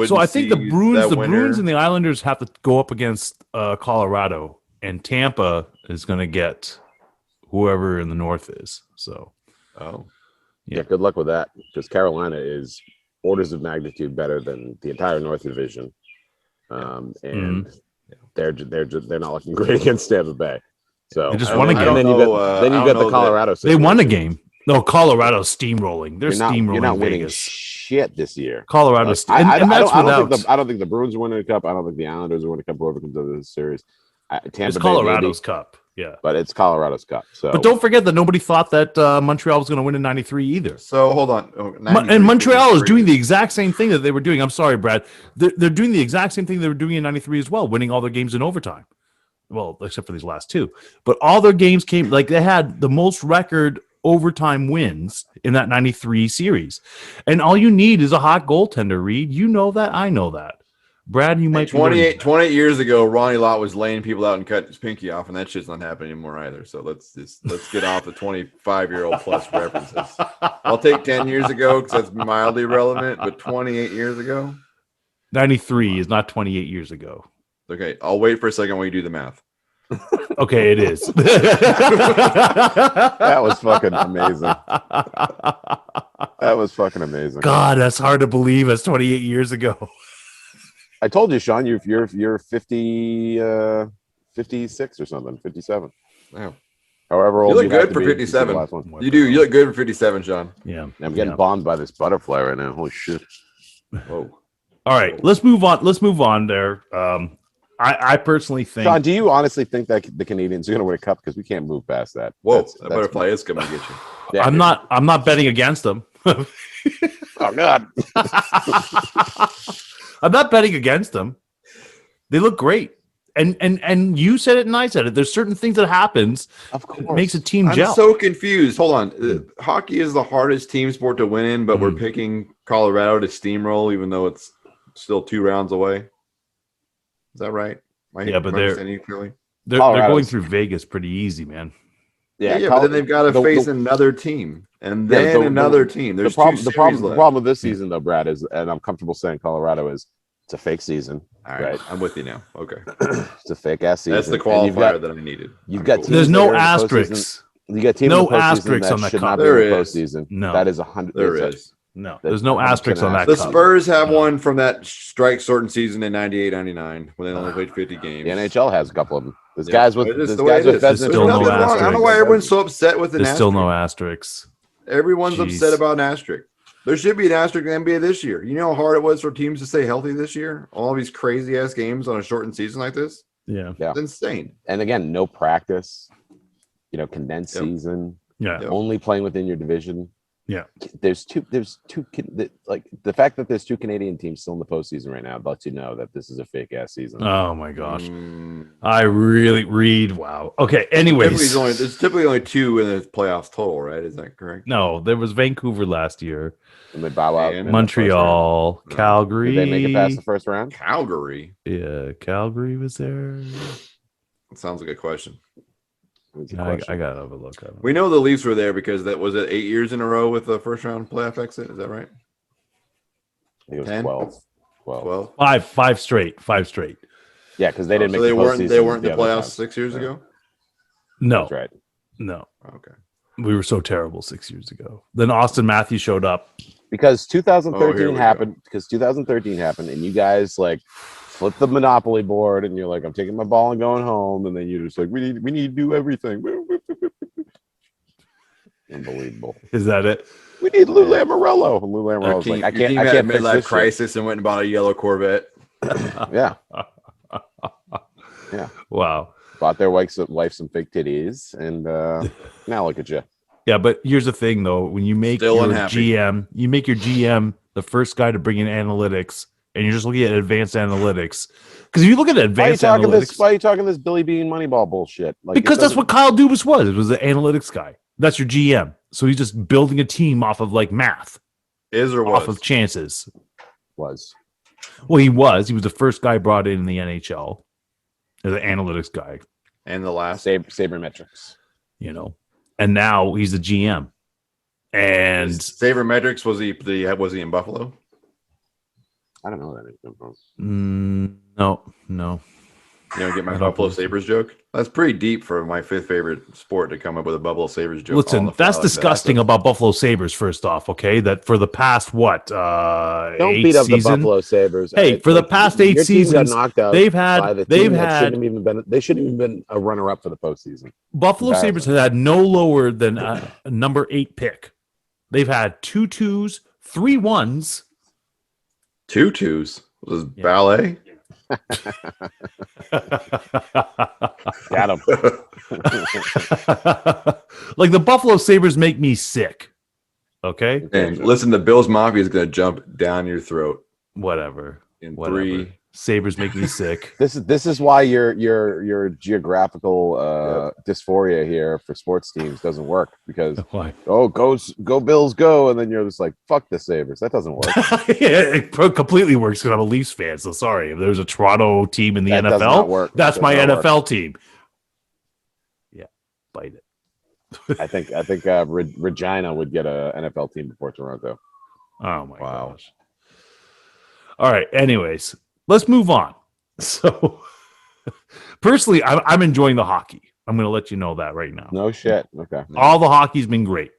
S3: So I think the Bruins
S2: winner?
S3: and the Islanders have to go up against Colorado, and Tampa is going to get whoever in the North is. So
S2: Oh,
S4: Yeah, good luck with that, because Carolina is orders of magnitude better than the entire North Division, and they're not looking great against Tampa Bay. So
S3: They just won a game.
S4: And then you got the Colorado.
S3: they won a
S4: situation.
S3: game. No, Colorado's steamrolling. They're steamrolling
S4: You're not winning
S3: Vegas.
S4: shit this year.
S3: Colorado's
S4: I
S3: without.
S4: don't think the Bruins are winning the cup. I don't think the Islanders are winning the cup. Whoever comes out of this series, Tampa
S3: It's
S4: Bay
S3: Colorado's
S4: maybe,
S3: cup. Yeah.
S4: but it's Colorado's cup. So,
S3: But don't forget that nobody thought that Montreal was going to win in 93 either.
S2: so hold on. Oh, 93,
S3: And Montreal is
S2: 53.
S3: doing the exact same thing that they were doing. I'm sorry, Brad. They're doing the exact same thing they were doing in 93 as well, winning all their games in overtime. Well, except for these last 2. But all their games came, like they had the most record overtime wins in that 93 series. And all you need is a hot goaltender, Reed. You know that. I know that. Brad, you might be
S2: 28 years ago, Ronnie Lott was laying people out and cutting his pinky off, and that shit's not happening anymore either. So let's get off the 25-year-old plus references. I'll take 10 years ago because that's mildly relevant, but 28 years ago.
S3: 93 is not 28 years ago.
S2: Okay, I'll wait for a second while you do the math.
S3: Okay, it is.
S4: that was fucking amazing. That was fucking amazing.
S3: God, that's hard to believe. That's 28 years ago.
S4: I told you, Sean, you're 50, 56 or something, 57.
S2: Wow.
S4: However
S2: You
S4: old
S2: look
S4: have
S2: good
S4: to
S2: for
S4: be to see the
S2: 57.
S4: last one.
S2: You do. You look good for 57, Sean.
S3: Yeah.
S4: I'm getting bombed by this butterfly right now. Holy shit.
S2: Whoa.
S3: All right, let's move on. Let's move on there. I personally think.
S4: Sean, do you honestly think that the Canadians are going to win a cup? Because we can't move past that.
S2: Whoa.
S4: That's-
S2: That butterfly is coming to get you.
S4: yeah,
S3: I'm not betting against them.
S4: Oh God.
S3: I'm not betting against them. They look great. And you said it and I said it. There's certain things that happens
S4: Of
S3: that
S4: course.
S3: makes a team
S2: I'm
S3: gel.
S2: so confused. Hold on. Hockey is the hardest team sport to win in, but we're picking Colorado to steamroll, even though it's still 2 rounds away. Is that right?
S3: Yeah, but
S2: am I
S3: they're-
S2: understanding you clearly?
S3: They're going
S4: Colorado's-
S3: through Vegas pretty easy, man.
S2: Yeah, but then they've got to face another team. and
S4: Yeah,
S2: then another team. There's two series
S4: the
S2: left.
S4: problem with this season, though, Brad, is, and I'm comfortable saying Colorado is, it's a fake season.
S2: All right, I'm with you now. Okay,
S4: It's a fake ass season.
S2: that's the
S4: And
S2: qualifier that I needed.
S4: you've
S2: I'm
S4: got
S2: cool.
S4: teams
S3: There's
S4: that
S3: no
S4: are in the
S3: asterisks.
S4: You got teams
S3: No
S4: in the postseason
S3: asterisks
S4: that
S3: on that
S4: should
S3: cup.
S4: not be in the
S2: There is.
S4: postseason.
S3: No.
S4: That is 100.
S2: There is.
S3: No,
S4: That-
S3: there's no
S4: 100%
S3: asterisks on that
S2: The
S3: cup.
S2: Spurs have
S3: No.
S2: one from that strike shortened season in 98, 99 when they only played 50 games.
S4: The NHL has a couple of them. There's
S2: Yeah,
S4: guys with
S2: but it's
S4: there's
S2: the way
S4: guys
S2: it
S4: with
S2: is.
S3: There's
S4: Vezina
S3: still no
S2: nothing wrong. I don't know
S3: asterisk.
S2: why everyone's so upset with an
S3: There's still no
S2: asterisk.
S3: asterisks.
S2: Everyone's
S3: Jeez.
S2: upset about an asterisk. There should be an asterisk in the NBA this year. You know how hard it was for teams to stay healthy this year? All these crazy ass games on a shortened season like this?
S3: Yeah.
S4: Yeah.
S2: It's insane.
S4: And again, no practice. Condensed
S2: Yep.
S4: season.
S3: Yeah.
S2: Yep.
S4: Only playing within your division.
S3: Yeah.
S4: There's two. Like the fact that there's two Canadian teams still in the postseason right now lets you know that this is a fake ass season.
S3: Oh my gosh.
S2: Mm.
S3: I really read. Wow. Okay. Anyways.
S2: There's typically only two in the playoffs total, right? Is that correct?
S3: No, there was Vancouver last year,
S4: And they bow out.
S2: And
S4: in the
S3: Montreal,
S2: No.
S3: Calgary.
S4: first round. Did they make it past the first round?
S2: Calgary.
S3: Yeah, Calgary was there.
S2: That sounds like a question.
S4: Was the
S3: I
S4: question.
S3: gotta have a look at it.
S2: We know the Leafs were there because that was it 8 years in a row with the first round playoff exit. Is that right?
S4: I think it was
S2: 10?
S4: 12. 12.
S2: 12.
S3: Five straight.
S4: Yeah, because they didn't
S2: So
S4: make
S2: they
S4: the
S2: weren't. They
S4: postseason
S2: weren't in the
S4: other
S2: playoffs
S4: times.
S2: 6 years
S4: Yeah.
S2: ago.
S3: No,
S4: That's right.
S3: no,
S2: Okay.
S3: we were so terrible 6 years ago. Then Austin Matthews showed up.
S4: Because
S2: Oh, here
S4: 2013
S2: we
S4: happened. Because 2013 happened, and you guys like flipped the Monopoly board, and you're like, "I'm taking my ball and going home," and then you're just like, "We need to do everything." Unbelievable.
S3: Is that it?
S4: We need Lou Lamoriello. And Lou Lamoriello's
S2: Your
S4: like, I
S2: team
S4: can't
S2: had a
S4: fix
S2: midlife
S4: this shit.
S2: crisis and went and bought a yellow Corvette.
S4: Yeah,
S3: Wow.
S4: bought their wife some fake titties, and now look at you.
S3: Yeah, but here's the thing though: when you make
S2: Still
S3: your
S2: unhappy.
S3: GM, you make your GM the first guy to bring in analytics, and you're just looking at advanced analytics. Because if you look at
S4: Why are you
S3: advanced
S4: talking
S3: analytics,
S4: this? Why are you talking this Billy Bean Moneyball bullshit? Like,
S3: because
S4: it
S3: that's
S4: doesn't-
S3: what Kyle Dubas was. It was the analytics guy. That's your GM. So he's just building a team off of like math,
S2: Is or
S3: off
S2: was?
S3: of chances.
S4: was.
S3: Well, he was. He was the first guy brought in the NHL as an analytics guy,
S2: And the last.
S4: Sabermetrics.
S3: you know. And now he's the GM. And
S2: Sabermetrics was he in Buffalo?
S4: I don't know where that name came from.
S3: no.
S2: You don't get my
S3: I don't
S2: Buffalo
S3: think so.
S2: Sabres joke? That's pretty deep for my fifth favorite sport to come up with a Buffalo Sabres joke.
S3: Listen,
S2: on the
S3: that's
S2: fly like that.
S3: disgusting about Buffalo Sabres, first off, okay? That for the past, what,
S4: Don't
S3: 8
S4: beat up the
S3: season?
S4: Buffalo Sabres.
S3: Hey, for the past 8
S4: your team got
S3: seasons,
S4: knocked out
S3: they've
S4: by the
S3: had
S4: team that shouldn't have even been. They shouldn't even been a runner-up for the postseason.
S3: Buffalo
S4: Embarrassing.
S3: Sabres have had no lower than a number 8 pick. They've had 2 2s, 3 1s.
S2: 2 2s. Was this
S3: Yeah.
S2: ballet?
S4: Got him.
S3: Like the Buffalo Sabres make me sick. Okay?
S2: And listen, the Bills Mafia is going to jump down your throat
S3: Whatever.
S2: in
S3: Whatever.
S2: 3.
S3: Sabres make me sick.
S4: This is why your geographical dysphoria here for sports teams doesn't work, because
S3: Why?
S4: go Bills go, and then you're just like, fuck the Sabres. That doesn't work.
S3: Yeah, it completely works because I'm a Leafs fan. So sorry. If there's a Toronto team in the
S4: That does not
S3: NFL,
S4: work.
S3: that's
S4: That
S3: my
S4: does not
S3: NFL team. Yeah, bite it.
S4: I think Regina would get a NFL team before Toronto.
S3: Oh my
S2: Wow.
S3: gosh. All right. Anyways, let's move on. So, personally, I'm enjoying the hockey. I'm going to let you know that right now.
S4: No shit. Okay.
S3: All the hockey's been great.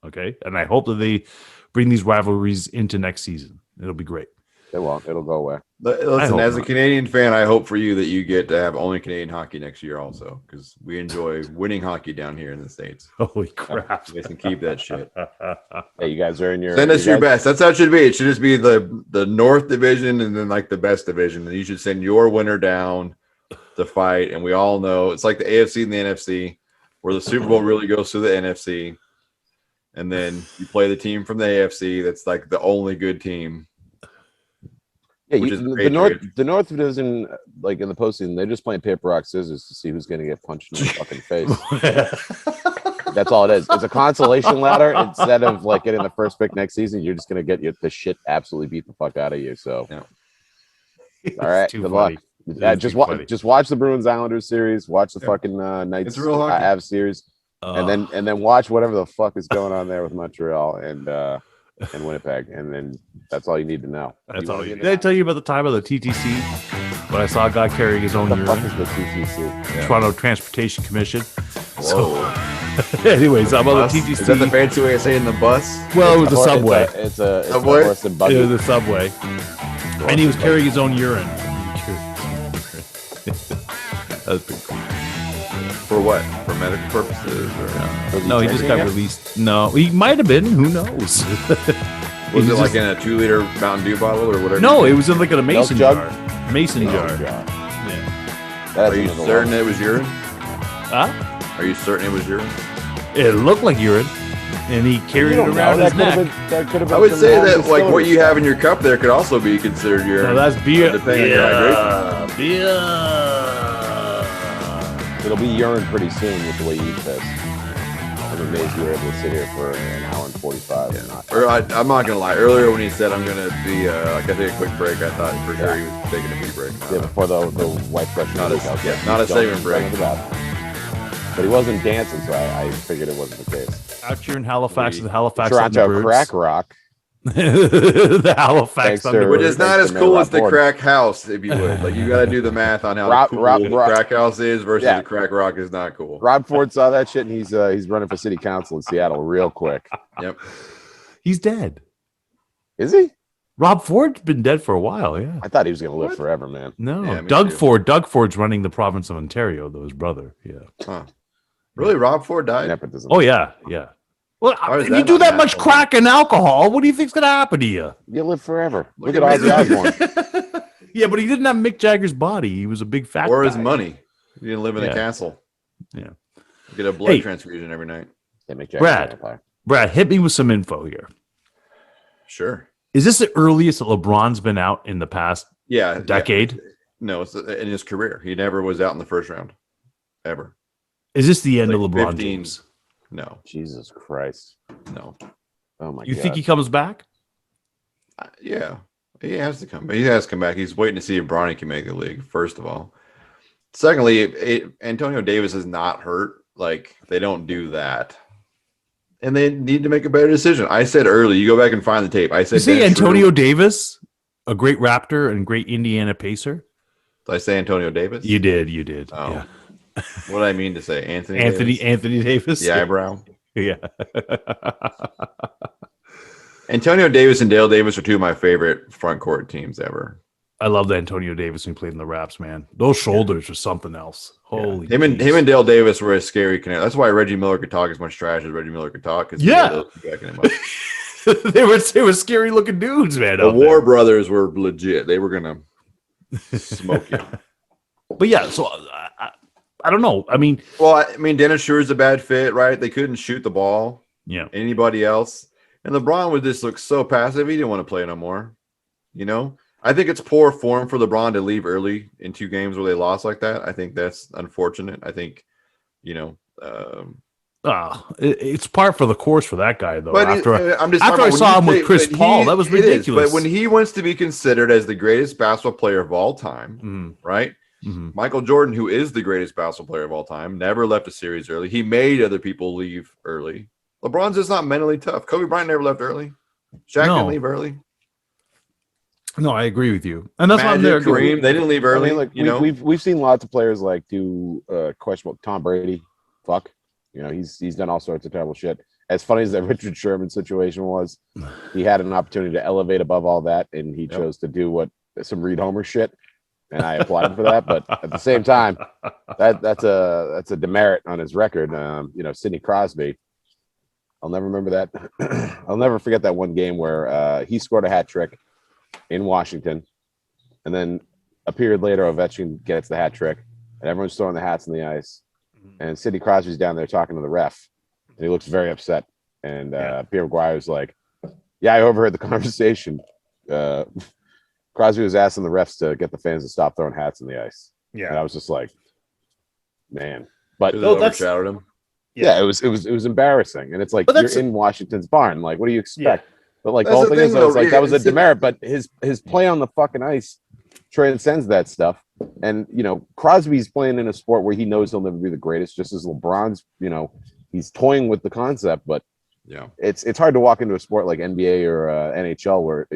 S3: Okay, and I hope that they bring these rivalries into next season. It'll be great.
S4: It won't. It'll go away.
S2: Listen,
S3: hope
S2: as a
S3: not.
S2: Canadian fan, I hope for you that you get to have only Canadian hockey next year also, because we enjoy winning hockey down here in the States.
S3: Holy crap!
S2: You guys can keep that shit.
S4: Hey, you guys are in your.
S2: Send us
S4: you
S2: your
S4: guys-
S2: best. That's how it should be. It should just be the North Division and then like the best division. And you should send your winner down to fight. And we all know it's like the AFC and the NFC, where the Super Bowl really goes through the NFC. And then you play the team from the AFC that's like the only good team.
S4: Yeah,
S2: which is
S4: the
S2: Patriots.
S4: North Division, like in the postseason, they're just playing paper rock scissors to see who's going to get punched in the fucking face. That's all it is. It's a consolation ladder. Instead of like getting the first pick next season, you're just going to get the shit absolutely beat the fuck out of you. So, all right,
S3: Too
S4: good
S3: funny.
S4: luck.
S3: It's too funny.
S4: Just watch the Bruins Islanders series. Watch the
S2: Yeah.
S4: fucking Knights
S2: It's real hockey.
S4: Avs series. and then watch whatever the fuck is going on there with Montreal and Winnipeg, and then that's all you need to know.
S3: That's all. Did I tell you about the time of the TTC when I saw a guy carrying his own
S4: What the fuck
S3: urine?
S4: is the TTC?
S3: Toronto Transportation Commission.
S2: Whoa.
S3: Anyways, I'm on the
S2: Bus?
S3: TTC.
S2: Is that the fancy way of saying the bus?
S3: Well, it was the subway.
S4: It's a
S2: Subway?
S4: horse and buggy.
S3: It was the subway, and he was carrying his own urine. That was pretty cool.
S2: For what? For medical purposes? Or
S4: Was
S3: No, he just
S4: drinking
S3: got
S4: it?
S3: released. No, he might have been. Who knows?
S2: was
S3: He
S2: it
S3: was
S2: like
S3: just-
S2: in a 2-liter Mountain Dew bottle or whatever?
S3: No, it was in like a mason
S4: jug?
S3: jar. Mason jar.
S4: Oh, God.
S3: Yeah.
S4: That's
S2: Are you
S4: another
S2: certain
S4: one.
S2: it was urine?
S3: Huh?
S2: Are you certain it was urine?
S3: It looked like urine, and he carried
S4: You
S3: it
S4: don't know.
S3: around his
S4: That could've
S3: neck.
S4: been- that could've been
S2: I would
S4: from
S2: say
S4: the
S2: that like what
S4: distillery.
S2: you have in your cup there could also be considered urine.
S3: No, that's beer.
S2: Depending on your hydration.
S3: Beer.
S4: It'll be urine pretty soon with the way you eat this. I'm amazed you were able to sit here for an hour and 45 and not.
S2: Or I'm not gonna lie. Earlier when he said I'm gonna be like I take a quick break, I thought for sure he was taking a pee break.
S4: Yeah, before the white fresh
S2: Not a-
S4: milk, I was
S2: yeah,
S4: like,
S2: not a
S4: "Don't
S2: segment break."
S4: run to the bathroom." But he wasn't dancing, so I figured it wasn't the case.
S3: Out here in Halifax,
S2: We-
S3: the Halifax
S4: Toronto
S3: Thunderbirds.
S4: crack rock.
S3: The Halifax
S4: Thanks, sir.
S3: Thunderbirds.
S2: Which is not
S4: Thanks
S2: as
S4: to
S2: cool
S4: Rob
S2: as the
S4: Ford.
S2: crack house, if you would. Like you got to do the math on how
S4: Rob-
S2: cool
S4: Rob-
S2: the
S4: Rob-
S2: crack house is versus
S4: Yeah.
S2: the crack rock is not cool.
S4: Rob Ford saw that shit, and he's running for city council in Seattle real quick.
S2: Yep.
S3: He's dead.
S4: Is he?
S3: Rob Ford's been dead for a while. Yeah.
S4: I thought he was going to live forever, man.
S3: No,
S2: Yeah, me
S3: Doug
S2: too.
S3: Ford. Doug Ford's running the province of Ontario, though his brother. Yeah.
S2: Huh. Really, Rob Ford died?
S4: Nepotism.
S3: Oh yeah, yeah. Well,
S2: Why is
S3: if you
S2: that
S3: do
S2: not
S3: that much
S2: happening?
S3: crack and alcohol, what do you think's gonna happen to you?
S4: You live forever. Look
S2: Look
S4: at
S2: at
S4: Ozzy
S2: me.
S4: Osbourne.
S3: Yeah, but he didn't have Mick Jagger's body. He was a big fat
S2: Or
S3: guy.
S2: his money. He didn't live in
S3: Yeah.
S2: a castle.
S3: Yeah.
S2: Get a blood
S3: Hey.
S2: transfusion every night.
S4: Yeah, Mick Jagger's
S3: Brad.
S4: a vampire.
S3: Brad, hit me with some info here.
S2: Sure.
S3: Is this the earliest that LeBron's been out in the past
S2: Yeah.
S3: decade?
S2: Yeah. No, it's in his career. He never was out in the first round. Ever.
S3: Is this the end
S2: Like
S3: of LeBron
S2: 15.
S3: James?
S2: No.
S4: Jesus Christ.
S2: No.
S4: Oh my
S3: You
S4: God.
S3: think he comes back?
S2: Yeah. He has to come. He has to come back. He's waiting to see if Bronny can make the league, first of all. Secondly, Antonio Davis is not hurt. Like, they don't do that. And they need to make a better decision. I said early, you go back and find the tape. I said
S3: You see
S2: Dennis
S3: Antonio
S2: Schroeder.
S3: Davis, a great Raptor and great Indiana Pacer?
S2: Did I say Antonio Davis?
S3: You did.
S2: Oh.
S3: Yeah.
S2: What did I mean to say? Anthony
S3: Davis.
S2: The eyebrow.
S3: Yeah.
S2: Antonio Davis and Dale Davis are two of my favorite front court teams ever.
S3: I love the Antonio Davis when he played in the Raps, man. Those shoulders are something else. Holy
S2: Him and
S3: jeez.
S2: Dale Davis were a scary connect. That's why Reggie Miller could talk as much trash as Reggie Miller could talk. 'Cause
S3: Yeah.
S2: he had those backing him up.
S3: they were scary looking dudes, man.
S2: The
S3: out
S2: War
S3: there.
S2: Brothers were legit. They were gonna smoke you.
S3: But yeah, so I don't know. I mean,
S2: Well, I mean, Dennis Schroeder's a bad fit, right? They couldn't shoot the ball.
S3: yeah.
S2: Anybody else? And LeBron would just look so passive. He didn't want to play no more. You know, I think it's poor form for LeBron to leave early in 2 games where they lost like that. I think that's unfortunate. I think, you know,
S3: It's part for the course for that guy, though.
S2: but I'm just
S3: after
S2: talking
S3: I
S2: about
S3: saw
S2: when
S3: him
S2: you
S3: with
S2: say-
S3: Chris
S2: but
S3: Paul, that was
S2: it is,
S3: ridiculous.
S2: but when he wants to be considered as the greatest basketball player of all time, right? Michael Jordan, who is the greatest basketball player of all time, never left a series early. He made other people leave early. LeBron's just not mentally tough. Kobe Bryant never left early. Shaq
S3: No.
S2: didn't leave early.
S3: No, I agree with you, and that's why I'm
S2: Magic,
S3: there.
S2: Kareem, they didn't leave
S4: I
S2: early.
S4: mean, like
S2: you know,
S4: we've seen lots of players like do questionable. Tom Brady, fuck, you know, he's done all sorts of terrible shit. As funny as that Richard Sherman situation was, he had an opportunity to elevate above all that, and he chose to do some Reed Homer shit, and I applaud him for that. But at the same time, that's a demerit on his record. You know, Sidney Crosby. I'll never remember that. I'll never forget that one game where he scored a hat trick in Washington, and then a period later, Ovechkin gets the hat trick, and everyone's throwing the hats in the ice, and Sidney Crosby's down there talking to the ref, and he looks very upset. And Pierre McGuire was like, "Yeah, I overheard the conversation. Crosby was asking the refs to get the fans to stop throwing hats in the ice."
S3: Yeah.
S4: And I was just like, "Man." But
S2: because
S3: No,
S2: it
S3: that's-
S2: overshadowed him.
S4: yeah, it was embarrassing, and it's like
S3: But
S4: you're
S3: that's-
S4: in Washington's barn. Like, what do you expect? But like
S2: That's
S4: the whole
S2: the
S4: thing is,
S2: thing,
S4: though, it's
S2: though,
S4: like that was a
S2: it's-
S4: demerit. But his play on the fucking ice transcends that stuff. And you know, Crosby's playing in a sport where he knows he'll never be the greatest, just as LeBron's. You know, he's toying with the concept, but
S2: Yeah.
S4: it's hard to walk into a sport like NBA or NHL where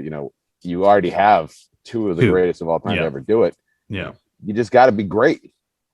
S4: you already have two of the greatest of all time to
S3: Yeah.
S4: ever do it.
S3: Yeah.
S4: You just got to be great.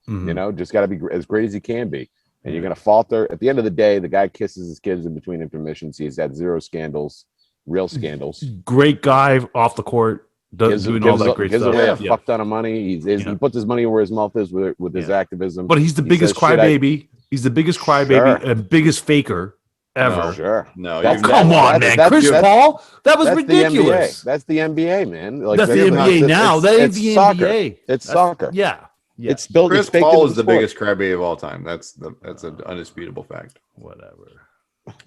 S3: Mhm.
S4: Just got to be as great as you can be. And you're going to falter. At the end of the day, the guy kisses his kids in between intermissions. He's had zero scandals, real scandals.
S3: Great guy off the court, doing all that great
S4: gives
S3: stuff.
S4: away a
S3: Yeah.
S4: fuck ton of money. He puts his money where his mouth is with his activism.
S3: But he's the
S4: He
S3: biggest
S4: says, "Shit,
S3: crybaby. He's the biggest crybaby and biggest faker ever.
S2: No.
S4: Sure.
S2: No,
S4: That's-
S2: you've
S3: Come
S2: never-
S3: on, man. Chris Paul? That was
S4: That's
S3: ridiculous.
S4: That's the NBA, man. Like,
S3: That's the NBA now. That ain't the
S4: soccer.
S3: NBA.
S4: It's soccer.
S3: Yeah. Yeah.
S4: It's built.
S2: Chris
S4: it's baked
S2: Paul
S4: into
S2: is the
S4: sport.
S2: biggest crybaby of all time. That's an undisputable fact.
S3: Whatever.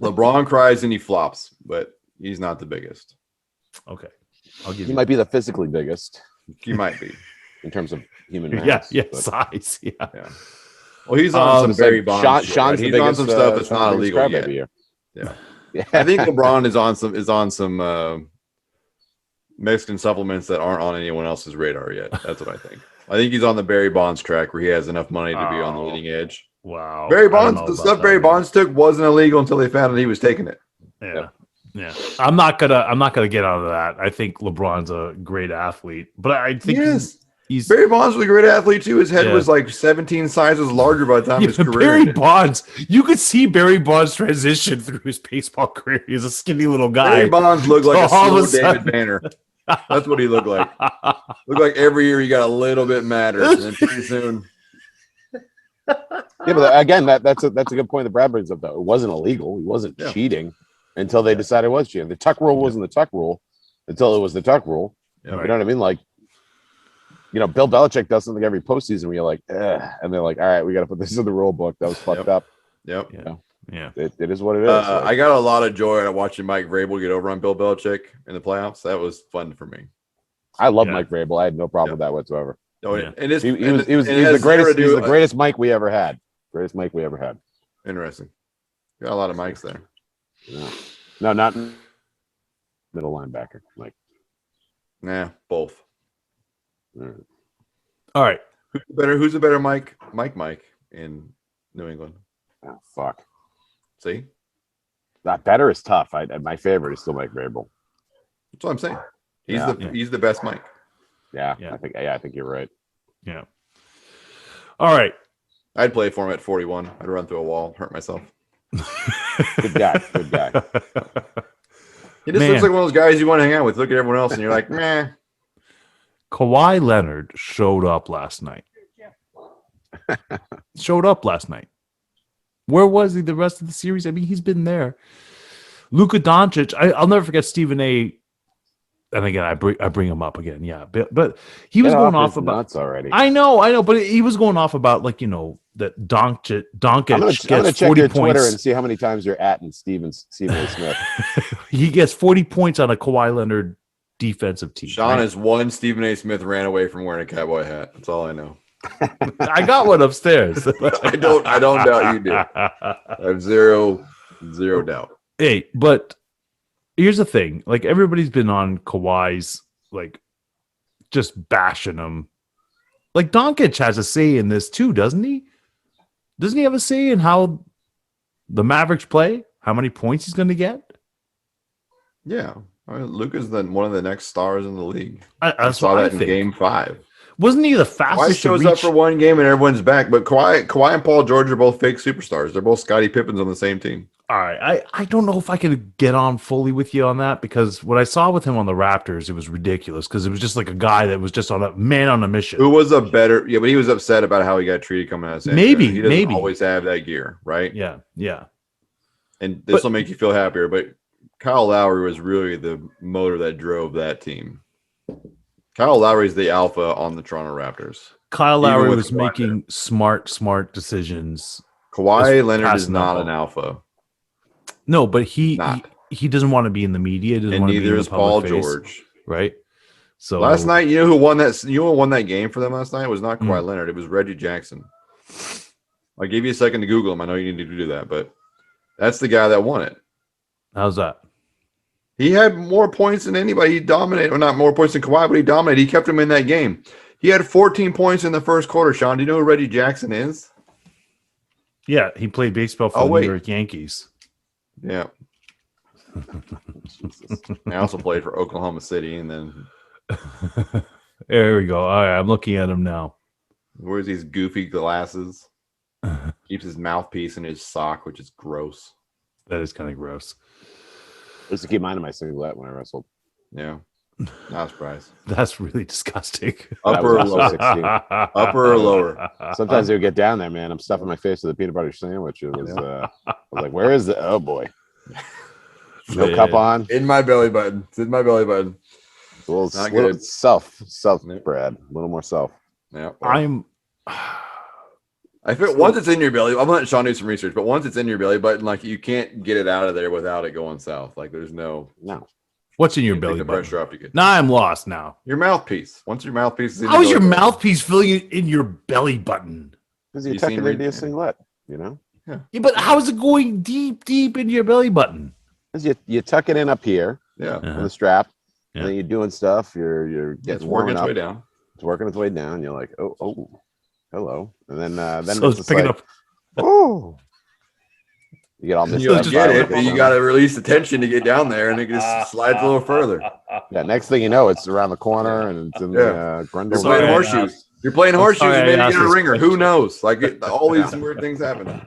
S2: LeBron cries and he flops, but he's not the biggest.
S3: Okay. I'll give
S4: He
S3: you
S4: might be the physically biggest
S2: He might be.
S4: in terms of human
S3: that.
S4: mass.
S3: Yeah.
S4: but-
S3: Size. Yeah.
S2: Yeah. Well, he's on some
S4: it's like
S2: Barry Bonds.
S4: Sean-
S2: shit,
S4: Sean's
S2: right?
S4: the
S2: He's
S4: biggest,
S2: on some stuff that's
S4: Sean's
S2: not
S4: the biggest
S2: illegal
S4: crybaby
S2: yet.
S4: here.
S2: Yeah.
S4: Yeah.
S2: I think LeBron is on some Mexican supplements that aren't on anyone else's radar yet. That's what I think. I think he's on the Barry Bonds track where he has enough money to be on the leading edge.
S3: Wow.
S2: Barry
S3: I don't
S2: Bonds,
S3: know
S2: the
S3: about
S2: stuff
S3: that,
S2: Barry
S3: man.
S2: Bonds took wasn't illegal until they found out he was taking it.
S3: Yeah. Yeah. I'm not gonna get out of that. I think LeBron's a great athlete, but I think
S2: Yes.
S3: he's
S2: Barry Bonds was a great athlete too. His head
S3: Yeah.
S2: was like 17 sizes larger by the time his
S3: Yeah,
S2: career
S3: Barry
S2: ended.
S3: Bonds. You could see Barry Bonds transition through his baseball career. He's a skinny little guy.
S2: Barry Bonds looked like a
S3: All of a
S2: slow
S3: sudden-
S2: David Banner. That's what he looked like. Looked like every year he got a little bit madder, and then pretty soon.
S4: Yeah, but again, that's a good point that Brad brings up. Though it wasn't illegal, he wasn't
S2: Yeah.
S4: cheating until they decided it was cheating. The Tuck rule wasn't the Tuck rule until it was the Tuck rule.
S2: Yeah.
S4: You know what I mean? Like, Bill Belichick does something every postseason where you're like, ugh, and they're like, all right, we got to put this in the rule book. That was fucked up.
S2: Yep.
S3: Yeah.
S4: It is what it is.
S2: I got a lot of joy out of watching Mike Vrabel get over on Bill Belichick in the playoffs. That was fun for me.
S4: I love
S3: Yeah.
S4: Mike Vrabel. I had no problem with that whatsoever.
S2: No,
S3: Yeah.
S2: and it's,
S4: He
S2: and
S4: was
S2: it- and it
S4: the
S2: has
S4: greatest.
S2: zero to
S4: He's
S2: do-
S4: the greatest Mike we ever had. Greatest Mike we ever had.
S2: Interesting. Got a lot of mics there.
S4: Yeah. No, not middle linebacker. Like,
S2: Nah, both.
S3: All right.
S2: Who's a better Mike in New England?
S4: oh, fuck.
S2: See,
S4: That better is tough. My favorite is still Mike Vrabel.
S2: that's what I'm saying.
S4: Yeah.
S2: He's the best Mike.
S4: Yeah,
S3: Yeah.
S4: I think you're right.
S3: Yeah. All right.
S2: I'd play for him at 41. I'd run through a wall, hurt myself.
S4: Good guy. Good guy.
S2: He just
S3: Man.
S2: looks like one of those guys you want to hang out with. Look at everyone else, and you're like, meh.
S3: Kawhi Leonard showed up last night. Where was he the rest of the series? I mean, he's been there. Luka Doncic. I'll never forget Stephen A. And again, I bring him up again. Yeah, but he was
S4: Get
S3: going
S4: off
S3: off
S4: his
S3: about.
S4: nuts already.
S3: I know, but he was going off about that Doncic
S4: I'm gonna
S3: gets
S4: check
S3: 40
S4: your Twitter
S3: points.
S4: and see how many times you're at and Stephen A. Smith.
S3: He gets 40 points on a Kawhi Leonard defensive team.
S2: Sean
S3: right?
S2: is one Stephen A. Smith ran away from wearing a cowboy hat. That's all I know.
S3: I got one upstairs.
S2: I don't doubt you do. I have zero doubt.
S3: Hey, but here's the thing: like everybody's been on Kawhi's, like just bashing him. Like Doncic has a say in this too, doesn't he? Doesn't he have a say in how the Mavericks play? How many points he's going to get?
S2: Yeah. I mean, Luka's one of the next stars in the league. I
S3: That's
S2: saw
S3: what I
S2: that in
S3: think.
S2: game 5.
S3: Wasn't he the
S2: Kawhi
S3: fastest to
S2: shows
S3: reach?
S2: up for one game and everyone's back, but Kawhi and Paul George are both fake superstars. They're both Scottie Pippins on the same team.
S3: All right, I don't know if I could get on fully with you on that because what I saw with him on the Raptors, it was ridiculous because it was just like a guy that was just on a mission.
S2: Who was a better? Yeah, but he was upset about how he got treated coming out of San
S3: Maybe,
S2: Antonio. He doesn't
S3: maybe.
S2: always have that gear, right?
S3: Yeah.
S2: And this will make you feel happier. But Kyle Lowry was really the motor that drove that team. Kyle Lowry's the alpha on the Toronto Raptors.
S3: Kyle
S2: Even
S3: Lowry
S2: with
S3: was
S2: Kawhi
S3: making smart decisions.
S2: Kawhi
S3: Just
S2: Leonard is
S3: passing the
S2: not
S3: ball.
S2: an alpha,
S3: No, but he doesn't want to be in the media. He doesn't
S2: and
S3: want to be
S2: neither
S3: in
S2: is
S3: the public
S2: Paul
S3: face,
S2: George.
S3: right? So
S2: Last night, you know who won that? You know who won that game for them last night? It was not Kawhi Leonard. It was Reggie Jackson. I'll give you a second to Google him. I know you need to do that, but that's the guy that won it.
S3: how's that?
S2: He had more points than anybody. He dominated. Well, not more points than Kawhi, but he dominated. He kept him in that game. He had 14 points in the first quarter, Sean. Do you know who Reggie Jackson is?
S3: Yeah, he played baseball for
S2: Oh,
S3: the
S2: wait.
S3: New York Yankees.
S2: Yeah. I also played for Oklahoma City, and then
S3: There we go. All right, I'm looking at him now.
S2: wears these goofy glasses. Keeps his mouthpiece in his sock, which is gross.
S3: That is kind of gross.
S4: I used to keep mine in my singlet when I wrestled.
S2: Yeah, not surprised.
S3: That's really disgusting.
S2: Upper or
S4: was
S2: lower?
S4: 16.
S2: Upper or lower?
S4: Sometimes they would get down there, man. I'm stuffing my face with a peanut butter sandwich. It was, I was like, where is the? Oh boy, no cup on.
S2: In my belly button. It's in my belly button.
S4: It's a little,
S2: Not
S4: little
S2: good.
S4: self,
S2: Yep.
S4: Brad. A little more self.
S2: Yeah.
S3: I'm.
S2: I feel once it's in your belly, I'm letting Sean do some research, but once it's in your belly button, like you can't get it out of there without it going south. Like there's no
S4: No,
S3: What's in your
S2: take
S3: belly
S2: the
S3: button?
S2: pressure off you get.
S3: Now I'm lost. Now,
S2: Your mouthpiece. Once your mouthpiece is in
S3: how is your
S2: belly button-
S3: mouthpiece filling it in your belly button?
S4: because you
S2: You
S4: tuck
S2: seen
S4: it
S2: Reed-
S4: into your singlet. You know,
S3: Yeah, but how is it going deep into your belly button?
S4: because you tuck it in up here
S2: Yeah.
S4: on the strap,
S3: Yeah.
S4: and then you're doing stuff. You're
S2: It's
S4: getting
S2: working
S4: warming
S2: its
S4: up.
S2: way down.
S4: It's working its way down. You're like, oh, hello, and then
S3: So
S4: it's
S3: it's
S4: just
S3: picking
S4: like,
S3: up.
S4: oh, you get all missed
S2: You
S4: up.
S2: get it, but you got to release the tension to get down there, and it just slides a little further.
S4: Yeah, next thing you know, it's around the corner and it's in the Grundle.
S2: You're playing
S3: Sorry,
S2: horseshoes. You're playing horseshoes,
S3: sorry
S2: and
S3: I
S2: maybe
S3: asked
S2: get a
S3: this
S2: ringer.
S3: question.
S2: Who knows? Like all these weird things happen.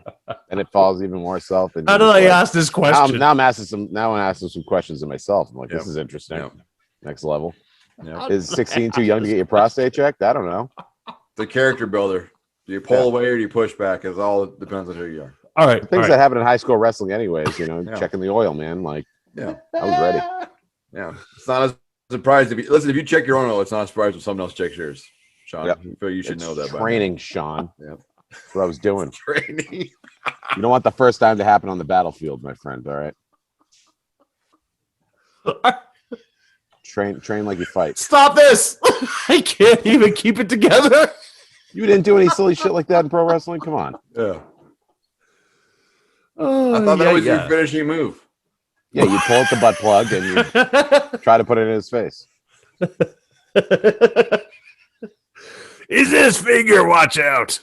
S4: And it falls even more self. And
S3: How did
S4: you're
S3: I
S4: just like-
S3: ask this question?
S4: Now I'm asking some. Now I'm asking some questions of myself. I'm like, this
S2: Yep.
S4: is interesting.
S2: Yep.
S4: Next level.
S2: Yeah.
S4: Is 16 too young to get your prostate checked? I don't know.
S2: The character builder. Do you pull away or do you push back? It all depends on who you are.
S3: All right,
S4: Things that happen in high school wrestling, anyways. You know,
S2: Yeah.
S4: checking the oil, man. Like,
S2: Yeah.
S4: I was ready.
S2: Yeah. It's not a surprise if you listen, if you check your own oil, it's not a surprise when someone else checks yours. Sean,
S4: Yep.
S2: I feel you should
S4: It's
S2: know that. by now.
S4: training, Sean.
S2: Yep.
S4: That's what I was doing.
S2: Training.
S4: You don't want the first time to happen on the battlefield, my friend. All right. Train like you fight.
S3: Stop this! I can't even keep it together.
S4: You didn't do any silly shit like that in pro wrestling. Come on.
S2: Yeah.
S3: Oh,
S2: I thought that was
S3: yeah.
S2: your finishing move.
S4: Yeah, you pull out the butt plug and you try to put it in his face.
S3: Is this finger? Watch out!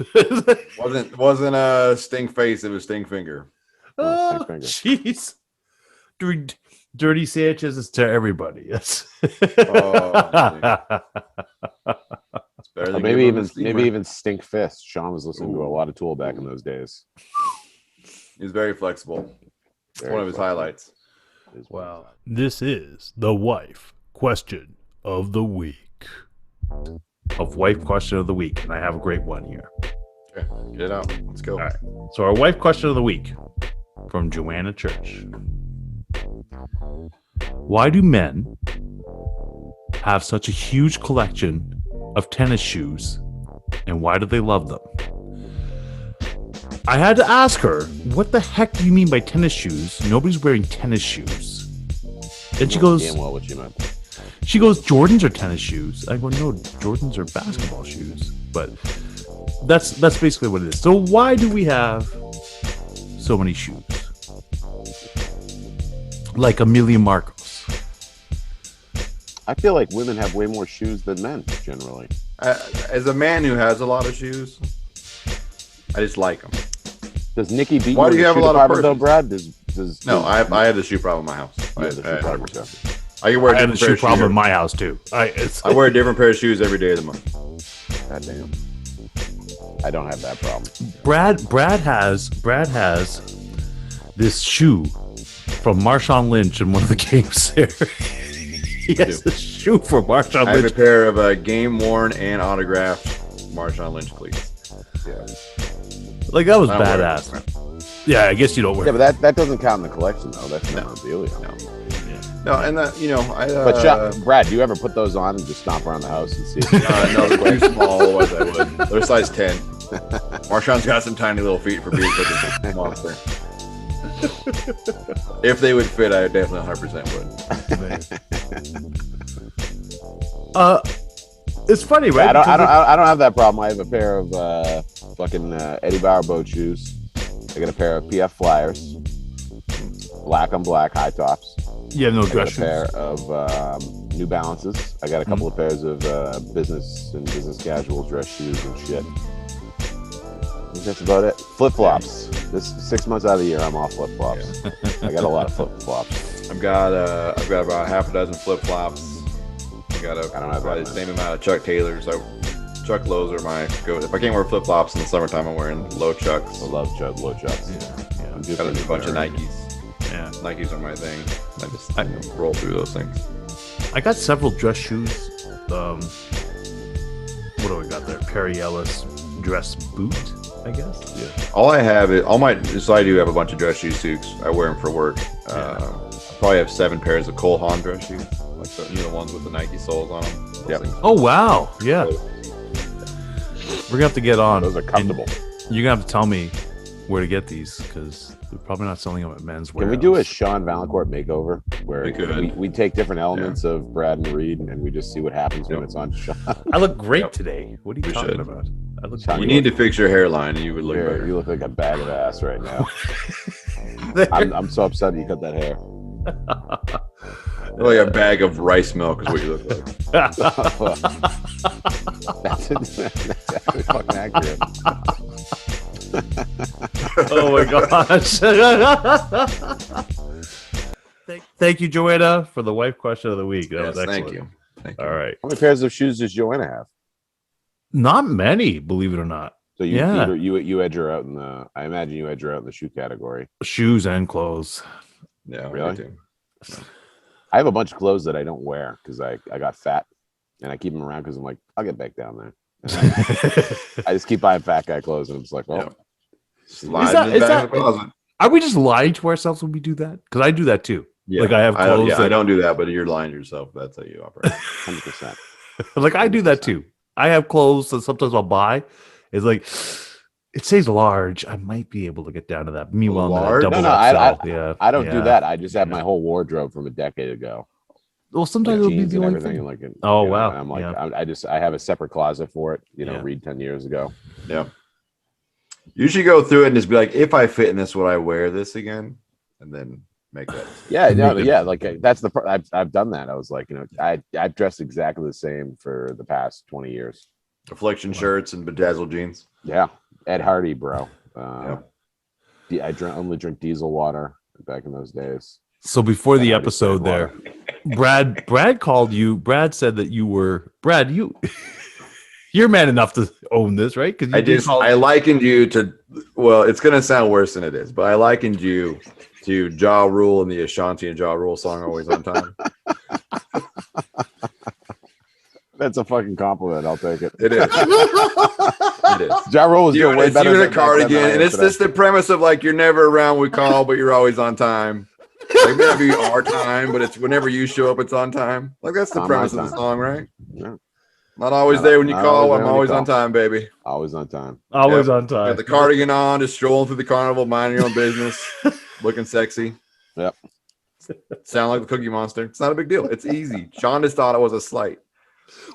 S2: Wasn't a sting face, it was sting finger.
S4: Oh,
S3: Oh,
S4: finger.
S3: jeez. Dirty Sanchez is to everybody. Yes.
S2: Oh, It's better than
S4: Maybe
S2: giving him a
S4: even
S2: steamer.
S4: Stink Fist. Sean was listening to a lot of Tool back in those days.
S2: He's very flexible. It's
S4: Very
S2: one of his
S4: flexible.
S2: highlights.
S3: Wow. This is the wife question of the week. Of wife question of the week, and I have a great one here.
S2: Okay, get it out. Let's go.
S3: All right. So our wife question of the week from Joanna Church. Why do men have such a huge collection of tennis shoes, and why do they love them? I had to ask her, what the heck do you mean by tennis shoes? Nobody's wearing tennis shoes. And she goes,
S4: Damn well what you meant.
S3: Jordans are tennis shoes. I go, no, Jordans are basketball shoes. But that's basically what it is. So why do we have so many shoes? Like Amelia Marcos.
S4: I feel like women have way more shoes than men generally.
S2: As a man who has a lot of shoes, I just like them.
S4: Does Nikki beat
S2: Why
S4: you
S2: do
S4: in
S2: you
S4: the
S2: have a
S4: shoe
S2: lot of
S4: department though,
S2: purses?
S4: Brad? Does
S2: No, I had the shoe problem in my house.
S4: you have the shoe department, yeah.
S2: I can wear a
S3: I have a
S2: different pair
S3: shoe
S2: of
S3: problem in
S2: shoes.
S3: my house too.
S2: I wear a different pair of shoes every day of the month.
S4: God damn. I don't have that problem.
S3: Brad has this shoe from Marshawn Lynch in one of the games there. He has a shoe from Marshawn
S2: I have a
S3: Lynch.
S2: pair of game worn and autographed Marshawn Lynch cleats.
S4: Yeah.
S3: Like that was
S2: I don't wear
S3: badass.
S2: them.
S3: Yeah, I guess you don't wear.
S4: Yeah, but that doesn't count in the collection though. That's memorabilia.
S2: No. No, and that
S4: But Brad, do you ever put those on and just stomp around the house and see?
S2: no, they're too small. Otherwise, I would. They're size 10. Marshawn's got some tiny little feet for being such a monster. If they would fit, I definitely 100% would.
S3: It's funny, right?
S4: I don't have that problem. I have a pair of fucking Eddie Bauer boat shoes. I got a pair of PF Flyers, black on black high tops.
S3: You have no
S4: I got
S3: dress
S4: a
S3: shoes.
S4: pair of New Balances. I got a couple of pairs of business and business casual dress shoes and shit. That's about it. Flip flops. This 6 months out of the year, I'm off flip flops. I got a lot of flip flops.
S2: I've got about half a dozen flip flops. I don't have probably the same amount of Chuck Taylors. Chuck lows are my go. If I can't wear flip flops in the summertime, I'm wearing low Chucks.
S4: I love low Chucks.
S3: Yeah.
S2: Got a bunch of Nikes.
S3: Yeah.
S2: Nikes are my thing. I just roll through those things.
S3: I got several dress shoes. What do we got there? Perry Ellis dress boot, I guess. Yeah.
S2: All I have is so I do have a bunch of dress shoes too. 'Cause I wear them for work. I probably have 7 pairs of Cole Haan dress shoes, like the ones with the Nike soles on them.
S4: Yep.
S3: Oh wow, yeah. We're gonna have to get on.
S4: Those are comfortable.
S3: You're gonna have to tell me where to get these because we're probably not selling them at Men's Wear.
S4: Can we do a Sean Valancourt makeover where
S2: We could.
S4: we take different elements of Brad and Reed and we just see what happens when it's on Sean?
S3: I look great today. What are you
S2: We
S3: talking
S2: should.
S3: about? I look
S4: Sean,
S2: You
S3: great.
S2: need to fix your hairline, and you would look better.
S4: You look like a bag of ass right now. I'm so upset you cut that hair.
S2: Like a bag of rice milk is what you look like.
S4: That's actually fucking accurate.
S3: Oh my gosh. Thank you, Joanna, for the wife question of the week. That was excellent.
S2: Thank you. Thank you.
S3: All right.
S4: How many pairs of shoes does Joanna have?
S3: Not many, believe it or not.
S4: So
S3: Yeah.
S4: you edge her out in the. I imagine you edge her out in the shoe category.
S3: Shoes and clothes.
S2: Yeah,
S4: Really?
S2: me too.
S4: I have a bunch of clothes that I don't wear because I got fat, and I keep them around because I'm like, I'll get back down there. I just keep buying fat guy clothes, and I'm just like, well,
S2: Slide
S3: is
S2: in the back
S3: that-
S2: of the closet.
S3: Are we just lying to ourselves when we do that? Because I do that too.
S2: Yeah.
S3: Like I have clothes
S2: I
S3: that-
S2: don't do that, but you're lying to yourself. That's how you operate.
S4: 100%.
S3: Like I do that too. I have clothes that sometimes I'll buy. It's like it says large. I might be able to get down to that. Meanwhile,
S2: Large?
S3: double
S4: No,
S3: XL. Yeah,
S4: I don't do
S3: yeah.
S4: that. I just have my whole wardrobe from a decade ago.
S3: Well,
S4: Like
S3: sometimes it'll be
S4: jeans
S3: the
S4: and
S3: only
S4: everything.
S3: thing.
S4: Like,
S3: Oh,
S4: you know,
S3: wow.
S4: and I'm like,
S3: Yeah.
S4: I have a separate closet for it. You know,
S3: Yeah.
S4: read 10 years ago.
S2: Yeah. You should go through it and just be like, if I fit in this, would I wear this again? And then make that.
S4: Yeah, no,
S2: Make it-
S4: yeah. Like that's I've done that. I was like, you know, I've dressed exactly the same for the past 20 years.
S2: Affliction shirts and bedazzled jeans.
S4: Yeah, Ed Hardy, bro. I only drink diesel water back in those days.
S3: So before the
S4: Yeah, I just
S3: episode
S4: drink
S3: there, Brad called you. Brad said that you were Brad. You're man enough to own this, right? Because
S2: I likened you to, well, it's going to sound worse than it is, but I likened you to Ja Rule and the Ashanti and Ja Rule song Always on Time.
S4: That's a fucking compliment. I'll take it.
S2: It is. It is.
S4: Ja Rule was doing way
S2: It's
S4: better
S2: you in
S4: than
S2: a cardigan,
S4: than I
S2: and
S4: am
S2: it's
S4: today.
S2: just the premise of like you're never around we call, but you're always on time. Like maybe our time, but it's whenever you show up, it's on time. Like that's the
S4: On
S2: premise
S4: my
S2: of the
S4: time.
S2: song, right?
S4: Yeah.
S2: Not always
S4: Not-
S2: there when you
S4: not
S2: call.
S4: always
S2: I'm
S4: there when you
S2: always
S4: call.
S2: on time, baby.
S4: Always on time.
S3: always
S2: Yep.
S3: on time.
S2: Got the cardigan on, just strolling through the carnival, minding your own business, looking sexy.
S4: Yep.
S2: Sound like the Cookie Monster. It's not a big deal. It's easy. Sean just thought it was a slight.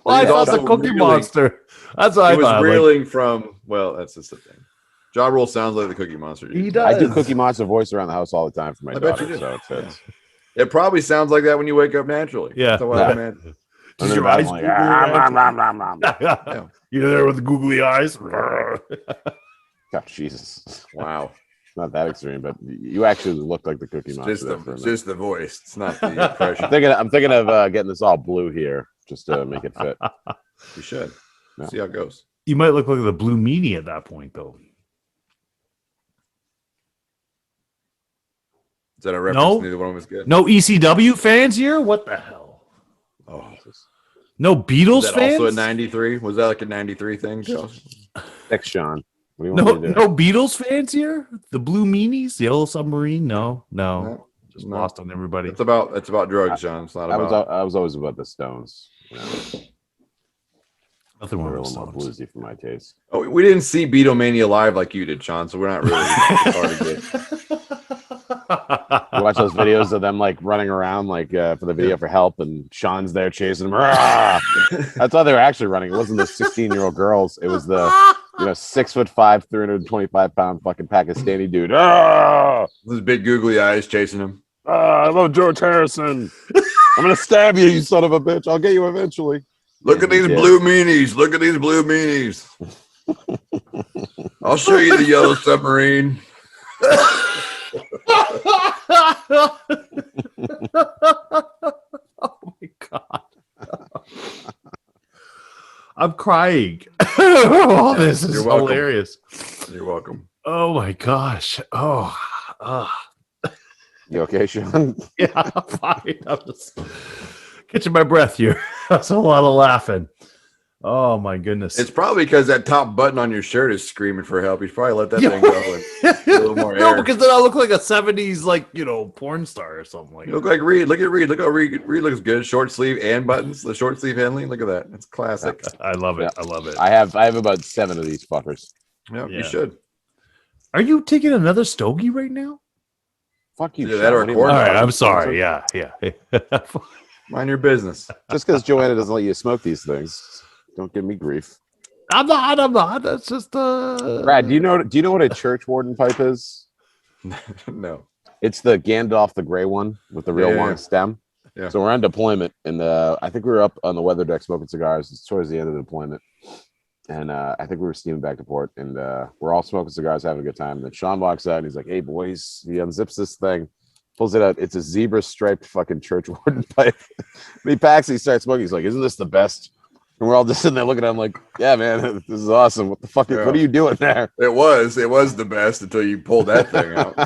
S3: Well, I
S2: He's
S3: thought the
S2: also
S3: Cookie
S2: really-
S3: Monster. That's what I
S2: He was
S3: thought. Like,
S2: reeling from. Well, that's just the thing. Ja Rule sounds like the Cookie Monster.
S3: He
S4: I do
S3: does.
S4: Cookie Monster voice around the house all the time for my
S2: I bet you
S4: daughter.
S2: do.
S4: So it's
S2: It probably sounds like that when you wake up naturally.
S3: Yeah.
S2: That's what I meant.
S3: Does
S4: And
S3: your
S4: then I'm
S3: eyes
S4: like,
S3: googly eyes? You're there with the googly eyes.
S4: God, Jesus.
S2: Wow.
S4: Not that extreme, but you actually look like the Cookie
S2: It's
S4: Monster.
S2: just
S4: there
S2: the,
S4: for a
S2: it's
S4: minute.
S2: just the voice. It's not the impression.
S4: I'm thinking of getting this all blue here just to make it fit.
S2: You should.
S4: Yeah.
S2: See how it goes.
S3: You might look like the Blue Meanie at that point, though.
S2: Is that a reference?
S3: No.
S2: Neither one of them is good.
S3: No ECW fans here? What the hell?
S2: Oh.
S3: No Beatles
S2: Was that
S3: fans?
S2: also a 93? Was that like a 93 thing, Josh?
S4: Thanks, Sean. What do you
S3: no,
S4: want me to do?
S3: no Beatles fans here? The Blue Meanies? The Yellow Submarine? No.
S2: No.
S3: Just
S2: No.
S3: lost on everybody.
S2: It's about drugs, Sean. It's not
S4: I
S2: about.
S4: was always about the Stones. You know,
S3: Nothing
S4: they
S3: wrong
S4: were a
S3: with
S4: little more
S3: Stones.
S4: bluesy for my taste.
S2: Oh, we didn't see Beatlemania live like you did, Sean. So we're not really hard to get.
S4: You watch those videos of them like running around like for the video for Help, and Sean's there chasing them. Rah! That's how they were actually running. It wasn't the 16-year-old girls. It was the 6'5", 325-pound fucking Pakistani dude. Ah!
S2: Those big googly eyes chasing him.
S4: I love George Harrison. I'm gonna stab you, you son of a bitch. I'll get you eventually.
S2: Look at these
S4: Yeah.
S2: blue meanies. Look at these blue meanies. I'll show you the yellow submarine.
S3: Oh my god. I'm crying. Oh, this is
S2: You're welcome.
S3: hilarious.
S2: You're welcome.
S3: Oh my gosh. Oh,
S4: You okay, Sean?
S3: yeah, I'm fine. I'm just catching my breath here. That's a lot of laughing. Oh my goodness.
S2: It's probably because that top button on your shirt is screaming for help. You should probably let that thing go. And a little more
S3: no,
S2: air.
S3: because then I look like a 70s, like, porn star or something like
S2: You
S3: that.
S2: look like Reed. Look at Reed. Look how Reed looks good. Short sleeve and buttons. The short sleeve handling. Look at that. It's classic.
S3: I love it.
S4: Yeah.
S3: I love it.
S4: I have about 7 of these fuckers.
S2: Yeah,
S3: Yeah.
S2: you should.
S3: Are you taking another stogie right now?
S4: Fuck you.
S2: Either
S4: Sean.
S2: that or
S4: What do you
S2: corn
S3: All
S4: want?
S3: right, I'm sorry. Yeah.
S2: Mind your business.
S4: Just because Joanna doesn't let you smoke these things, don't give me grief.
S3: I'm not. That's just
S4: Brad, do you know what a church warden pipe is?
S2: No.
S4: It's the Gandalf the Gray one with the real
S2: Yeah.
S4: long stem.
S2: Yeah.
S4: So we're on deployment, and I think we were up on the weather deck smoking cigars. It's towards the end of the deployment, and I think we were steaming back to port, and we're all smoking cigars, having a good time. And then Sean walks out, and he's like, "Hey boys," he unzips this thing, pulls it out. It's a zebra striped fucking church warden pipe. And he packs. He starts smoking. He's like, "Isn't this the best?" And we're all just sitting there looking at him like, "Yeah, man, this is awesome. What the fuck?
S2: Yeah.
S4: What are you doing there?
S2: It was the best until you pulled that thing out.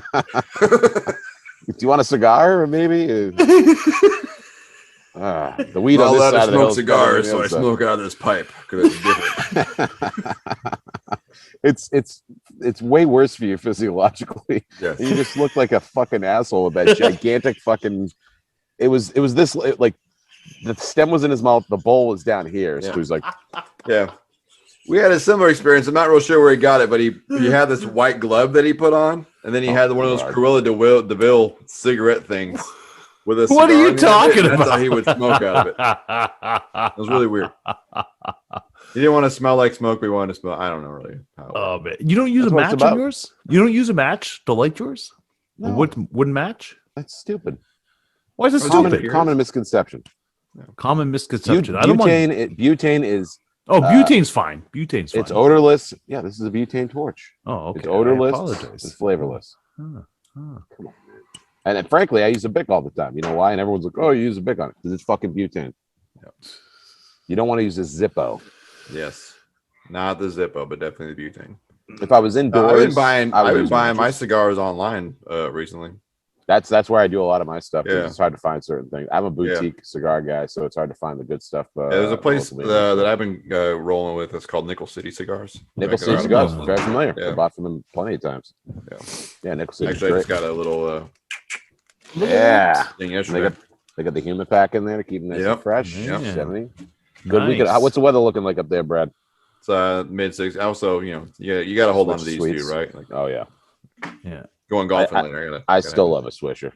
S4: Do you want a cigar, or maybe?" The weed
S2: I'm
S4: on this
S2: allowed
S4: side
S2: to
S4: of the
S2: smoke
S4: hill is better than
S2: cigars,
S4: the
S2: so I
S4: other side.
S2: smoke out of this pipe because it's different.
S4: It's way worse for you physiologically.
S2: Yes.
S4: You just look like a fucking asshole with that gigantic fucking. It was this like the stem was in his mouth, the bowl was down here. So
S2: Yeah.
S4: he was like,
S2: Yeah. We had a similar experience. I'm not real sure where he got it, but he had this white glove that he put on, and then he had one of those
S4: God.
S2: Cruella de Vil cigarette things with a
S3: What are
S2: cigar
S3: you
S2: in it.
S3: talking
S2: That's
S3: about?
S2: how he would smoke out of it. It was really weird. He didn't want to smell like smoke, but he wanted to smell. I don't know really. How it
S3: Oh man, you don't use
S4: That's
S3: a
S4: what it's
S3: match on
S4: about.
S3: yours? You don't use a match to light yours?
S4: No.
S3: Wouldn't match?
S4: "That's stupid."
S3: Why is it
S2: Common-
S3: stupid?
S4: Common misconception.
S3: Common misconception. I don't
S4: Butane,
S3: want.
S4: butane is
S3: Butane's fine. Butane's fine.
S4: it's odorless. Yeah, this is a butane torch.
S3: Oh, okay.
S4: It's odorless.
S3: I apologize.
S4: It's flavorless.
S3: Huh, huh.
S4: And then, frankly, I use a Bic all the time. You know why? And everyone's like, "Oh, you use a Bic on it because it's fucking butane."
S2: Yep.
S4: You don't want to use a Zippo.
S2: Yes. Not the Zippo, but definitely the butane.
S4: If I was indoors,
S2: I've been buying
S4: I would use
S2: my
S4: matches.
S2: cigars online recently.
S4: That's where I do a lot of my stuff. 'Cause
S2: Yeah.
S4: It's hard to find certain things. I'm a boutique cigar guy, so it's hard to find the good stuff.
S2: There's a place
S4: locally.
S2: that I've been rolling with. It's called Nickel City Cigars.
S4: Nickel
S2: Check it
S4: City
S2: out.
S4: cigars.
S3: Oh.
S4: Very familiar.
S2: Yeah.
S4: I bought from them plenty of times.
S2: Yeah.
S4: Yeah, Nickel City.
S2: Actually, I just got a little
S4: Yeah.
S2: thing
S4: They
S2: yesterday.
S4: got the humid pack in there to keep them nice
S2: Yep.
S4: and fresh.
S3: Yeah.
S4: 70. Good
S3: Nice.
S4: weekend. What's the weather looking like up there, Brad?
S2: It's mid six. Also, you got to hold on to
S4: Switch
S2: these
S4: sweets.
S2: two, right? Like
S4: Oh yeah,
S2: going golfing
S4: I-
S2: later.
S4: I still love a Swisher.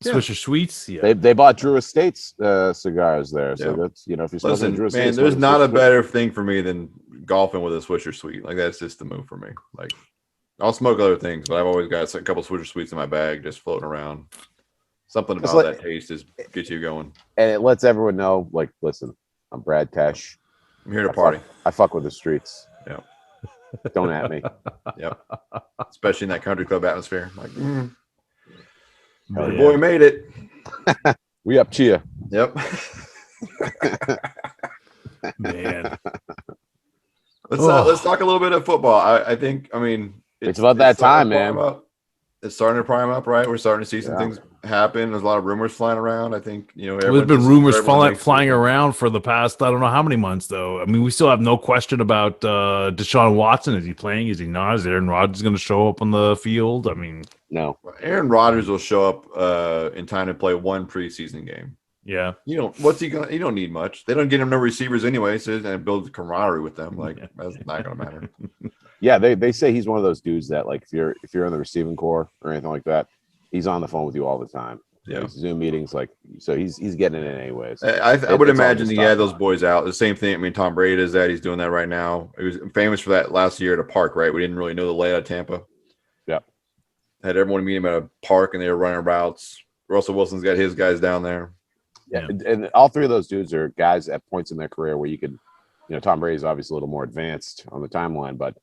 S2: Yeah.
S3: Swisher Sweets. Yeah.
S4: They bought Drew Estates cigars there, so
S2: Yeah.
S4: that's if you're smoking
S2: Listen,
S4: Drew
S2: man.
S4: Estates,
S2: There's
S4: smoking
S2: not a
S4: Swisher.
S2: better thing for me than golfing with a Swisher Sweet. Like that's just the move for me. Like I'll smoke other things, but I've always got a couple Swisher Sweets in my bag, just floating around. Something
S4: It's
S2: about
S4: like-
S2: that taste just gets you going.
S4: and it lets everyone know, like, listen, I'm Brad Tesh.
S2: I'm here to
S4: I
S2: party.
S4: I fuck with the streets.
S2: Yeah.
S4: Don't at me.
S2: Yep. Especially in that country club atmosphere. Like,
S3: Yeah.
S2: your boy made it.
S4: We up cheer.
S2: Yep.
S3: Man.
S2: Let's talk a little bit of football. I think
S4: It's about that
S2: starting
S4: time,
S2: to prime
S4: man.
S2: up. It's starting to prime up, right? We're starting to see some
S4: Yeah.
S2: things happen. There's a lot of rumors flying around. I think
S3: There's been rumors flying around for the past, I don't know how many months, though. I mean, we still have no question about Deshaun Watson. Is he playing? Is he not? Is Aaron Rodgers going to show up on the field? I mean,
S4: No.
S2: Aaron Rodgers will show up in time to play one preseason game.
S3: yeah.
S2: What's he gonna? You don't need much. They don't get him no receivers anyway, so and build camaraderie with them. Like that's not gonna matter.
S4: Yeah, they say he's one of those dudes that, like, if you're in the receiving corps or anything like that, he's on the phone with you all the time.
S2: Yeah.
S4: Like, Zoom meetings, like, so he's getting it anyways.
S2: I would
S4: It's all
S2: imagine
S4: just
S2: he had
S4: talk.
S2: those boys out. The same thing. I mean, Tom Brady does that. He's doing that right now. He was famous for that last year at a park, right? We didn't really know the layout of Tampa.
S4: Yep.
S2: Had everyone meet him at a park, and they were running routes. Russell Wilson's got his guys down there.
S4: Yeah, and all three of those dudes are guys at points in their career where you could, Tom Brady's obviously a little more advanced on the timeline, but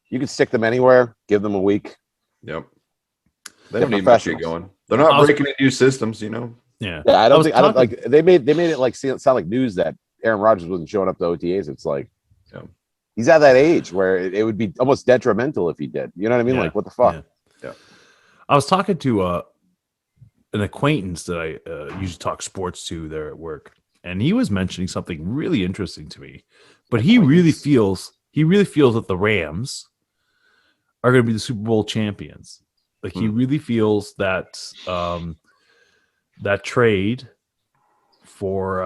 S4: You can stick them anywhere. Give them a week.
S2: Yep. They
S4: They're
S2: don't need much to get
S4: professionals.
S2: going. They're not breaking into new systems, you know.
S3: Yeah.
S4: Yeah, I don't
S3: was
S4: think. I don't
S3: talking-
S4: like. They made it like sound like news that Aaron Rodgers wasn't showing up to OTAs. It's like
S2: Yeah.
S4: he's at that age where it would be almost detrimental if he did. You know what I mean?
S3: Yeah.
S4: Like, what the fuck?
S3: Yeah. I was talking to an acquaintance that I usually talk sports to there at work, and he was mentioning something really interesting to me. But he really feels that the Rams are going to be the Super Bowl champions. Like he really feels that that trade for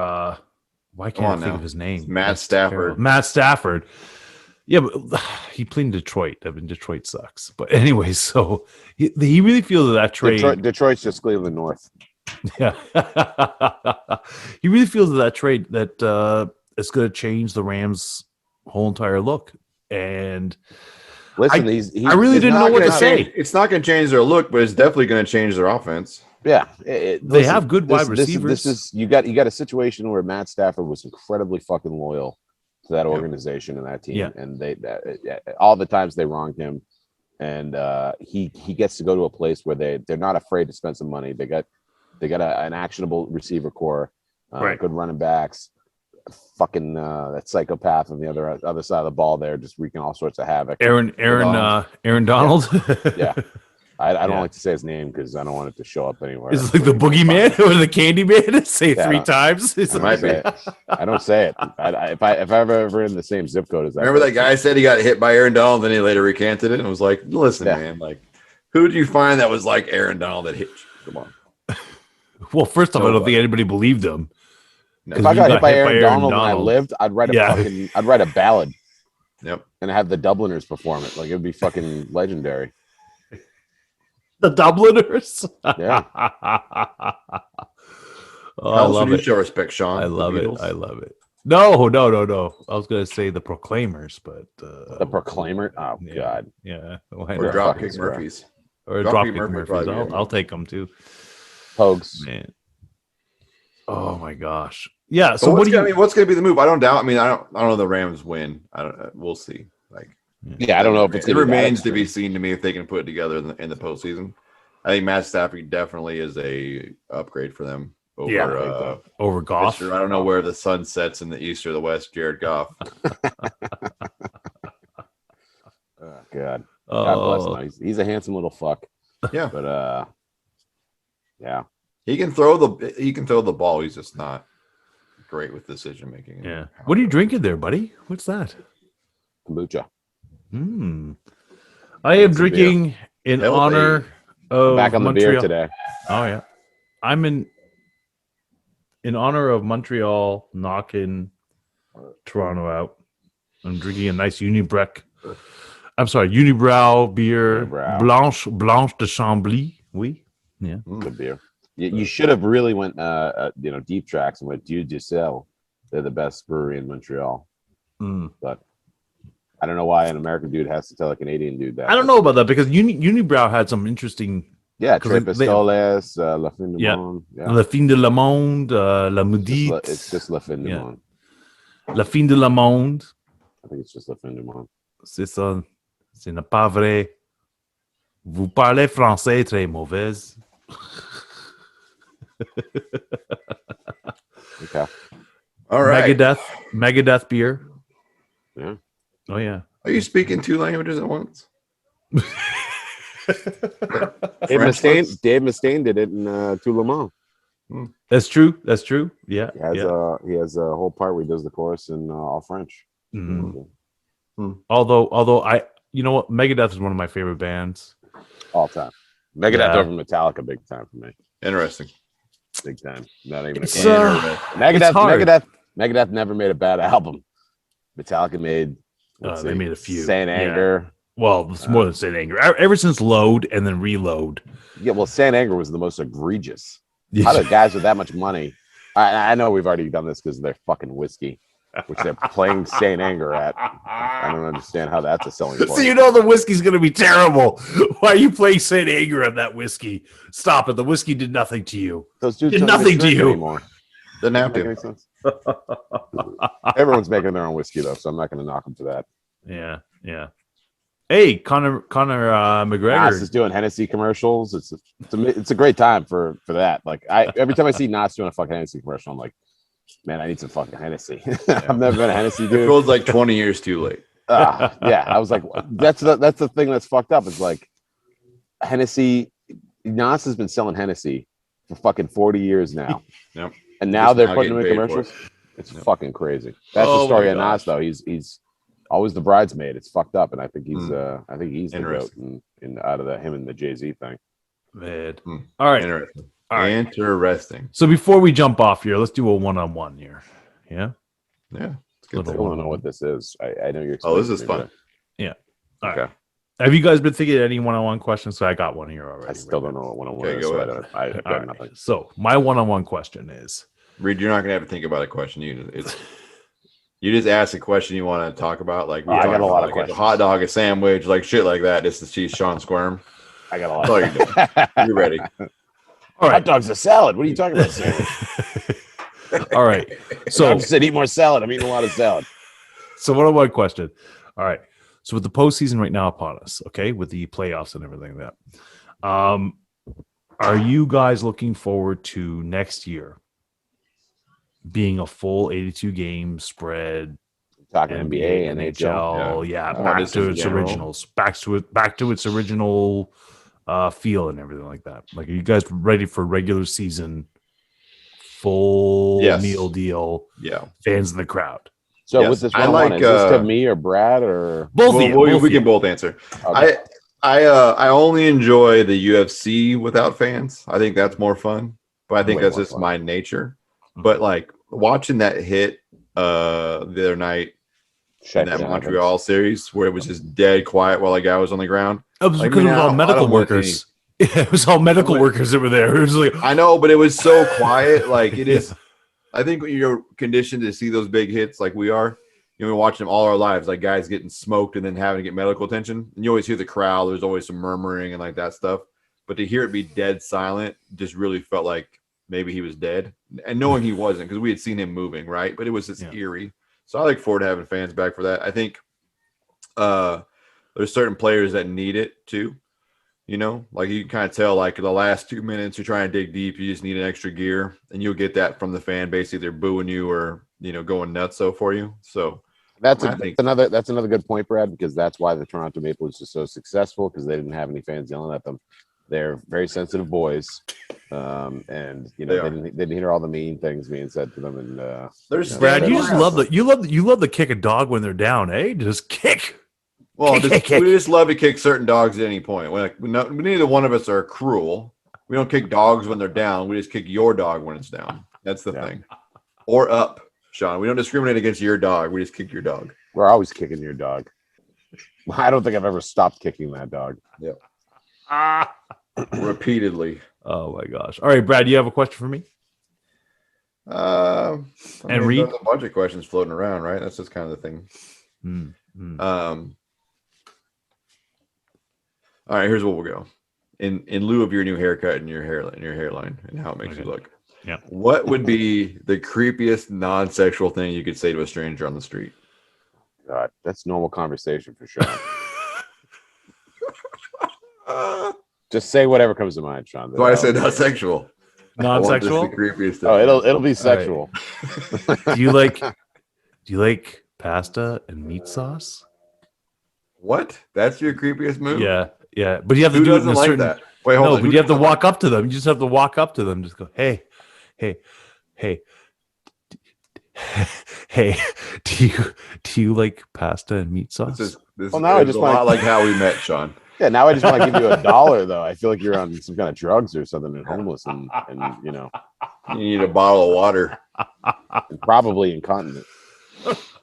S3: why
S2: Come
S3: can't
S2: on
S3: I think
S2: now.
S3: of his name?
S2: Matt
S3: That's
S2: Stafford.
S3: terrible. Matt Stafford. Yeah, but he played in Detroit. I mean, Detroit sucks. But anyway, so he really feels that trade.
S4: Detroit's just Cleveland North.
S3: Yeah, he really feels that trade that it's going to change the Rams' whole entire look. And
S4: Listen,
S3: I really
S4: he's
S3: didn't
S4: not
S3: know what
S4: gonna
S3: to say.
S2: It's not going to change their look, but it's definitely going to change their offense.
S4: Yeah,
S3: They have good wide receivers.
S4: This is you got a situation where Matt Stafford was incredibly fucking loyal to that organization and that team,
S3: Yeah.
S4: and all the times they wronged him, and he gets to go to a place where they're not afraid to spend some money. They got an actionable receiver core,
S3: Right.
S4: good running backs. Fucking that psychopath on the other side of the ball there, just wreaking all sorts of havoc.
S3: Aaron Donald.
S4: Yeah. I don't
S3: Yeah.
S4: like to say his name because I don't want it to show up anywhere.
S3: Is it like the boogeyman or the candy man? Say it
S4: Yeah, I
S3: three
S4: don't-
S3: times. It's
S4: I
S3: like-
S4: don't say it. I don't say it. If I ever in the same zip code as that.
S2: Remember that guy said he got hit by Aaron Donald, then he later recanted it and was like, "Listen,
S4: Yeah.
S2: man, like, who did you find that was like Aaron Donald that hit you? Come on."
S3: Well, first off, I don't
S2: Nobody.
S3: think anybody believed him.
S2: No.
S4: If I got
S3: you
S4: hit by Aaron Donald when I lived, I'd write
S3: Yeah.
S4: I'd write a ballad
S2: Yep.
S4: and have the Dubliners perform it. Like it would be fucking legendary.
S3: The Dubliners.
S4: Yeah.
S3: Oh, I
S2: How else
S3: love
S2: would you
S3: it.
S2: show respect, Sean?
S3: I love
S2: The
S3: it.
S2: Beatles?
S3: I love it. No. I was gonna say the Proclaimers, but
S4: The Proclaimer. Oh
S3: Yeah.
S4: God.
S3: yeah, why
S2: Or
S3: not?
S4: fucking
S2: Dropkick
S4: square.
S2: Murphys.
S3: Or
S2: Dropkick
S3: Dropkick
S2: Murphy
S3: Murphys.
S2: probably, yeah.
S3: I'll take them too.
S4: Pogues.
S3: Man. Oh my gosh. Yeah.
S2: So
S3: So what do you?
S2: what's going to be the move? I don't doubt. I mean, I don't know. The Rams win. I don't. We'll see. Like,
S4: Yeah, I don't know if it's
S2: it
S4: gonna be that
S2: remains to be
S4: extreme.
S2: seen to me if they can put it together in the postseason. I think Matt Stafford definitely is a upgrade for them over.
S3: Yeah,
S4: I think so.
S3: Over Goff.
S2: Mr. I don't know where the sun sets in the east or the west. Jared Goff.
S4: Oh, God. God bless
S3: Oh,
S4: him. He's a handsome little fuck.
S2: Yeah,
S4: But yeah.
S2: he can throw the ball. He's just not great with decision making.
S3: yeah. What are you drinking there, buddy? What's that?
S4: Kombucha.
S3: I am
S4: It's a beer.
S3: drinking in
S2: Hell,
S3: honor of
S4: Back on the beer
S3: Montreal.
S4: today.
S3: Oh yeah, I'm in honor of Montreal knocking Toronto out. I'm drinking a nice Unibrow beer,
S4: Unibrow.
S3: Blanche de Chambly. Oui,
S4: Good beer. You should have really went deep tracks and went Dieu du Sel. They're the best brewery in Montreal.
S3: Mm.
S4: But I don't know why an American dude has to tell a Canadian dude that.
S3: I don't know about that because Unibrow had some interesting.
S4: Yeah,
S3: 'Cause
S4: Tres
S3: they-
S4: Pistoles, La Fin du
S3: Yeah.
S4: Monde. Yeah.
S3: La Fin de la Monde, La Maudite,
S4: It's just La Fin du
S3: Yeah.
S4: Monde.
S3: La Fin de la Monde.
S4: I think it's just La Fin du Monde.
S3: C'est ça. Ce n'est pas vrai. Vous parlez français très mauvaise.
S4: Okay.
S2: All right.
S3: Megadeth beer.
S4: Yeah.
S3: Oh yeah.
S2: Are you speaking two languages at once?
S4: Dave
S2: French
S4: Mustaine,
S2: ones?
S4: Dave Mustaine did it in Tout Le Monde.
S3: That's true. Yeah.
S4: He has a whole part where he does the chorus in all French.
S3: Mhm. Although you know what, Megadeth is one of my favorite bands.
S4: All time. Megadeth
S3: Yeah.
S4: over Metallica, big time for me.
S2: Interesting.
S4: Big time. Not even
S3: It's,
S4: a fan.
S3: it's hard.
S4: Megadeth never made a bad album. Metallica made
S3: They made a few.
S4: Saint Anger.
S3: Well, it's more than Saint Anger. Ever since Load and then Reload.
S4: Yeah, well, Saint Anger was the most egregious. How do guys with that much money? I know we've already done this because of their fucking whiskey, which they're playing Saint Anger at. I don't understand how that's a selling point.
S3: So you know the whiskey's going to be terrible. Why are you playing Saint Anger on that whiskey? Stop it. The whiskey did nothing to you.
S4: Those dudes
S3: did
S4: don't even
S3: nothing to
S4: drink
S3: you.
S4: anymore.
S2: Doesn't have
S4: Doesn't make
S2: to.
S4: any sense. Everyone's making their own whiskey though, so I'm not going to knock them for that.
S3: Yeah. Hey, Conor
S4: Nas
S3: McGregor.
S4: is doing Hennessy commercials. It's a great time for that. Like every time I see Nas doing a fucking Hennessy commercial, I'm like, man, I need some fucking Hennessy. I've never been a Hennessy
S2: It
S4: dude.
S2: feels like 20 years too late.
S4: Yeah, I was like, that's the thing that's fucked up. It's like Hennessy. Nas has been selling Hennessy for fucking 40 years now.
S2: Yep.
S4: And now
S2: Just
S4: they're
S2: now
S4: putting him in
S2: getting paid for
S4: commercials. It's fucking crazy. That's the
S2: Oh
S4: story
S2: my
S4: of Nas,
S2: gosh.
S4: though. He's always the bridesmaid. It's fucked up, and I think he's the goat
S2: Interesting.
S4: in out of him and the Jay-Z thing.
S3: Man.
S2: Hmm.
S3: All right.
S2: Interesting.
S3: All right.
S2: Interesting.
S3: So before we jump off here, let's do a one-on-one here. Yeah.
S2: Yeah. It's good.
S3: Little
S4: I don't know what this is. I know you're.
S2: Oh, this
S4: explaining
S2: is
S4: to me,
S2: fun.
S3: All
S4: Okay.
S3: right. Have you guys been thinking of any one-on-one questions? So I got one here
S4: but
S3: already.
S4: I still don't know what one-on-one
S2: Okay,
S4: is.
S2: go
S4: So
S2: ahead.
S4: I got
S3: All right.
S4: nothing.
S3: So my one-on-one question is,
S2: Reed, you're not gonna have to think about a question. You just ask a question you want to talk about. Like we
S4: I
S2: talk
S4: got a
S2: about,
S4: lot of
S2: like,
S4: questions.
S2: a hot dog, a sandwich, like shit like that, just to see Sean squirm.
S4: I got a lot.
S2: That's all you're doing. You're ready.
S3: all
S4: Hot
S3: right.
S4: dog's a salad. What are you talking about? Sandwich?
S3: All right.
S4: So I
S3: So
S4: said eat more salad. I'm eating a lot of salad.
S3: So one question. All right. So with the postseason right now upon us, okay, with the playoffs and everything like that, are you guys looking forward to next year being a full 82 game spread?
S4: Talking NBA, NHL.
S3: yeah,
S2: Oh,
S3: back
S2: this
S3: to
S2: is
S3: its
S2: general.
S3: originals, back to its original feel and everything like that. Like, are you guys ready for regular season, full
S2: Yes.
S3: meal deal,
S2: Yeah.
S3: fans in the crowd?
S4: So
S2: Yes,
S4: with this
S2: I
S4: one,
S2: like,
S4: is this to me or Brad or?
S3: Both
S2: Well,
S3: of you.
S2: we
S3: both of
S2: can
S3: you.
S2: both answer.
S4: Okay.
S2: I only enjoy the UFC without fans. I think that's more fun. But I think
S4: Way
S2: that's
S4: more
S2: just
S4: fun.
S2: my nature. But like watching that hit the other night in that Montreal series where it was just dead quiet while a guy was on the ground.
S3: It was
S2: Like,
S3: because it was
S2: man,
S3: all
S2: I
S3: medical
S2: don't want
S3: workers. Yeah, it was all medical
S2: went-
S3: workers that were there. It was like,
S2: I know, but it was so quiet. Like it
S3: Yeah.
S2: is. I think when you're conditioned to see those big hits like we are, we're watching them all our lives, like guys getting smoked and then having to get medical attention. And you always hear the crowd. There's always some murmuring and like that stuff. But to hear it be dead silent just really felt like maybe he was dead. And knowing he wasn't, because we had seen him moving, right? But it was just eerie. So I look forward to having fans back for that. I think there's certain players that need it too. Like you can kind of tell, like the last 2 minutes, you're trying to dig deep. You just need an extra gear, and you'll get that from the fan base, either booing you or going nuts for you. So
S4: That's
S2: I think-
S4: another good point, Brad, because that's why the Toronto Maple Leafs are so successful, because they didn't have any fans yelling at them. They're very sensitive boys, and they didn't hear all the mean things being said to them. And
S2: there's
S3: Brad, you
S2: Yeah.
S3: just love you love to kick a dog when they're down, eh? Just kick.
S2: Well,
S3: Kick.
S2: we just love to kick certain dogs at any point. Neither one of us are cruel. We don't kick dogs when they're down. We just kick your dog when it's down. That's the thing. Or up, Sean. We don't discriminate against your dog. We just kick your dog.
S4: we're always kicking your dog. I don't think I've ever stopped kicking that dog.
S2: Repeatedly.
S3: Oh my gosh! All right, Brad, you have a question for me?
S2: And
S3: Reed?
S2: there's a bunch of questions floating around, right? That's just kind of the thing. All right, here's what we'll go. In lieu of your new haircut and your hairline and how it makes you look.
S3: Yeah.
S2: What would be the creepiest non-sexual thing you could say to a stranger on the street?
S4: God, that's normal conversation for sure. Just say whatever comes to mind, Sean.
S2: So I said not sexual.
S3: Non-sexual?
S2: I want this the creepiest thing.
S4: Oh, it'll be sexual.
S3: Do you like pasta and meat sauce?
S2: What? That's your creepiest move?
S3: Yeah. But you have to
S2: Who
S3: do it in
S2: doesn't
S3: a
S2: like
S3: certain.
S2: that? Wait, hold
S3: No,
S2: on.
S3: but you have to walk up to them. You just have to walk up to them. Just go, hey. Do you like pasta and meat sauce?
S2: This
S4: Well, now I
S2: is
S4: just
S2: a
S4: wanna-
S2: lot like how we met, Sean.
S4: Yeah, now I just want to give you $1 though. I feel like you're on some kind of drugs or something and homeless and
S2: You need a bottle of water.
S4: and probably incontinent.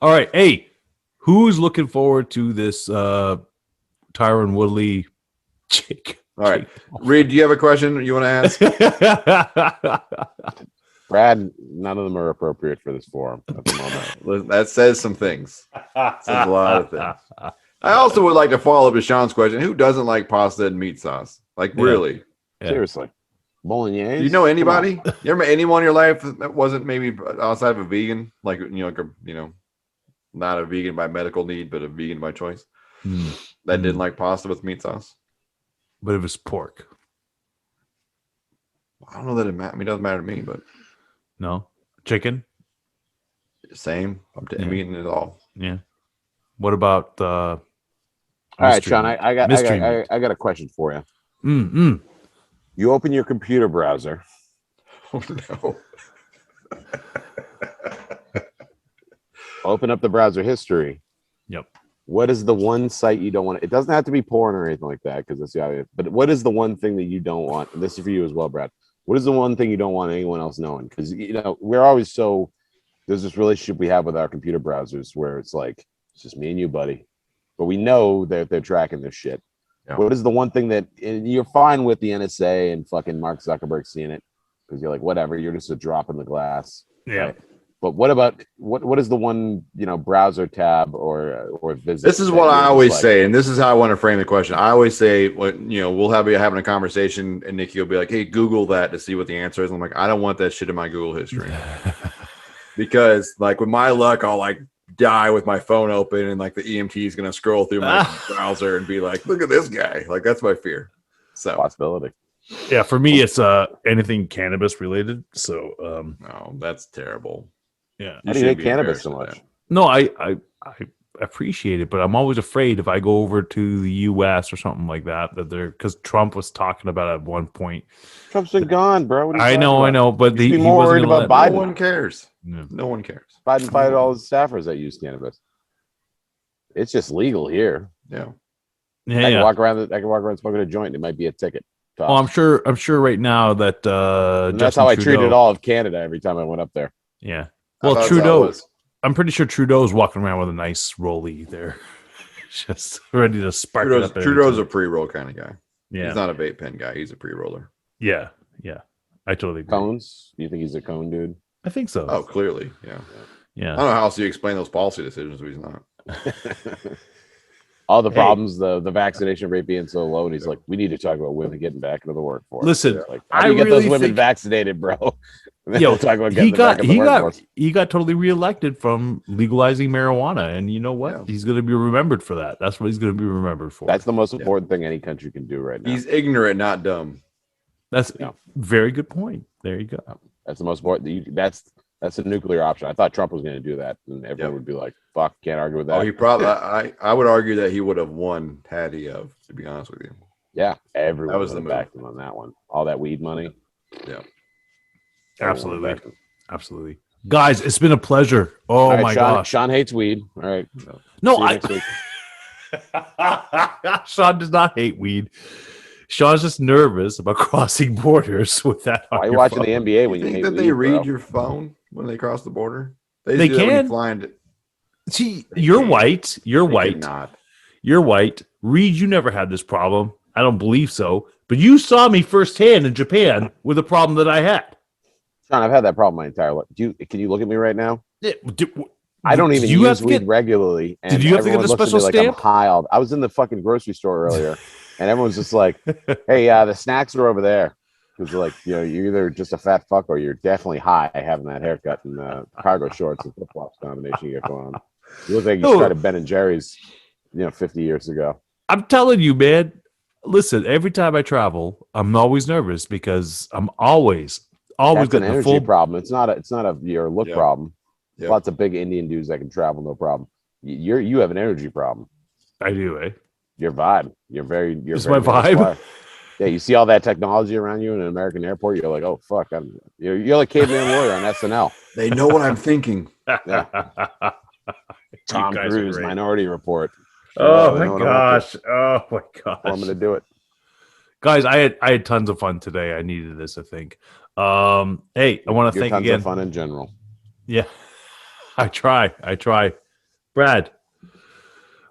S3: All right. Hey, who's looking forward to this Tyron Woodley chick?
S2: All right. Reed, do you have a question you want to ask?
S4: Brad, none of them are appropriate for this forum at the moment.
S2: Listen, that says some things. Says a lot of things. I also would like to follow up to Sean's question. Who doesn't like pasta and meat sauce? Like,
S3: Yeah.
S2: really?
S3: Yeah.
S4: Seriously. Bolognese?
S2: Do you know
S4: Come
S2: anybody?
S4: on.
S2: You ever met anyone in your life that wasn't maybe outside of a vegan? Like, not a vegan by medical need, but a vegan by choice? that didn't like pasta with meat sauce.
S3: But it was pork.
S2: I don't know that it doesn't matter to me, but
S3: No? Chicken?
S2: same. I'm eating it all.
S3: Yeah. What about
S4: All right, Sean, I got
S3: mystery meat?
S4: I got a question for you.
S3: Mm-mm.
S4: You open your computer browser.
S2: Oh no.
S4: Open up the browser history.
S3: Yep.
S4: What is the one site you don't want? It doesn't have to be porn or anything like that because that's the obvious. But what is the one thing that you don't want? And this is for you as well, Brad. What is the one thing you don't want anyone else knowing? Because we're always there's this relationship we have with our computer browsers where it's like it's just me and you, buddy. But we know that they're tracking this shit.
S2: Yeah.
S4: What is the one thing that you're fine with the NSA and fucking Mark Zuckerberg seeing it? Because you're like, whatever, you're just a drop in the glass.
S3: Yeah.
S4: Right? But what about what is the one browser tab or visit?
S2: This is what I always say, and this is how I want to frame the question. I always say, we'll be having a conversation, and Nikki will be like, "Hey, Google that to see what the answer is." I'm like, I don't want that shit in my Google history because, like, with my luck, I'll like die with my phone open, and like the EMT is gonna scroll through my browser and be like, "Look at this guy!" Like that's my fear. So
S4: possibility.
S3: Yeah, for me, it's anything cannabis related. So,
S2: no, that's terrible.
S3: yeah.
S4: How do you hate cannabis so much?
S3: No, I appreciate it, but I'm always afraid if I go over to the U.S. or something like that because Trump was talking about it at one point.
S4: Trump's been gone, bro. What are you
S3: I
S4: talking
S3: know,
S4: about?
S3: but
S4: You should be
S3: he
S4: more
S3: wasn't
S4: worried
S3: gonna
S4: about
S3: let-
S4: Biden.
S2: No one cares.
S3: Yeah.
S2: No one cares.
S4: Biden fired all his staffers that use cannabis. It's just legal here.
S2: Yeah.
S3: Yeah,
S4: I can
S3: yeah.
S4: walk around smoking a joint. It might be a ticket.
S3: Well, I'm sure right now that
S4: And that's
S3: Justin
S4: how I
S3: Trudeau,
S4: treated all of Canada every time I went up there.
S3: Yeah.
S2: I thought
S3: Well,
S2: that's how it
S3: Trudeau.
S2: was.
S3: I'm pretty sure Trudeau's walking around with a nice rollie there, just ready to spark it up.
S2: Trudeau's a pre-roll kind of guy.
S3: Yeah.
S2: He's not a vape pen guy. He's a pre-roller.
S3: Yeah. I totally agree.
S4: Cones? You think he's a cone dude?
S3: I think so.
S2: Oh, clearly. Yeah. I
S3: yeah.
S2: don't know how else you explain those policy decisions if he's not.
S4: All the problems, the vaccination rate being so low, and he's like, we need to talk about women getting back into the workforce.
S3: Listen,
S4: Like, how do you
S3: I
S4: get those
S3: really
S4: women
S3: think-
S4: vaccinated, bro? And then
S3: Yo,
S4: we'll talk about getting them back in the workforce.
S3: he got totally reelected from legalizing marijuana, and you know what?
S2: Yeah.
S3: He's going to be remembered for that. That's what he's going to be remembered for.
S4: That's the most important thing any country can do right now.
S2: He's ignorant, not dumb.
S3: That's
S4: Yeah.
S3: very good point. There you go.
S4: That's the most important. That's a nuclear option. I thought Trump was going to do that, and everyone would be like, "Fuck, can't argue with that."
S2: Oh, he probably. I would argue that he would have won had he of. To be honest with you.
S4: Yeah, everyone
S2: That was
S4: would
S2: the
S4: have backed him on that one. All that weed money.
S2: Yeah.
S4: everyone would have
S3: Absolutely.
S4: backed him.
S3: Absolutely. Guys, it's been a pleasure. Oh,
S4: All right,
S3: my
S4: Sean,
S3: gosh.
S4: Sean hates weed. All right.
S3: No,
S4: See you next week.
S3: Sean does not hate weed. Sean's just nervous about crossing borders with that.
S4: Why
S3: on
S4: are you
S3: your
S4: watching
S3: phone.
S4: the NBA
S2: You
S4: when you
S2: think
S4: hate
S2: that
S4: weed,
S2: they read
S4: bro?
S2: your phone when they cross the border?
S3: They
S2: do that when you
S3: can.
S2: fly into-
S3: See, you're
S2: can't.
S3: white. You're
S2: They
S3: white.
S2: cannot.
S3: You're white. Reed, you never had this problem. I don't believe so. But you saw me firsthand in Japan with a problem that I had.
S4: Sean, I've had that problem my entire life. Can you look at me right now? I don't even
S3: you
S4: use
S3: have to
S4: weed
S3: get-
S4: regularly. And
S3: Did you have to get
S4: everyone
S3: the
S4: looks at
S3: special
S4: me like
S3: stamp?
S4: I'm high. I was in the fucking grocery store earlier, and everyone's just like, "Hey, the snacks are over there." Because like, you're either just a fat fuck or you're definitely high having that haircut and cargo shorts and flip flops combination you got going on. You look like you
S3: No.
S4: started Ben and Jerry's, 50 years ago.
S3: I'm telling you, man. Listen, every time I travel, I'm always nervous because I'm always
S4: That's an
S3: getting the
S4: energy
S3: full.
S4: problem. It's not a your look
S2: Yeah.
S4: problem.
S2: Yeah.
S4: Lots of big Indian dudes that can travel, no problem. You have an energy problem.
S3: I do, eh?
S4: Your vibe. You're
S3: It's
S4: very
S3: my vibe?
S4: wired. Yeah, you see all that technology around you in an American airport. You're like, oh fuck, you're like Caveman Warrior on SNL.
S2: They know what I'm thinking.
S4: Tom
S3: guys are
S4: Cruise,
S3: great.
S4: Minority Report.
S3: Oh
S4: You
S3: my
S4: know what I'm up
S3: gosh! Oh my
S4: to. I'm
S3: gosh!
S4: gonna do it.
S3: Guys, I had tons of fun today. I needed this, I think. Hey, I want to
S4: Your
S3: thank
S4: tons
S3: again.
S4: of fun in general.
S3: Yeah, I try. Brad,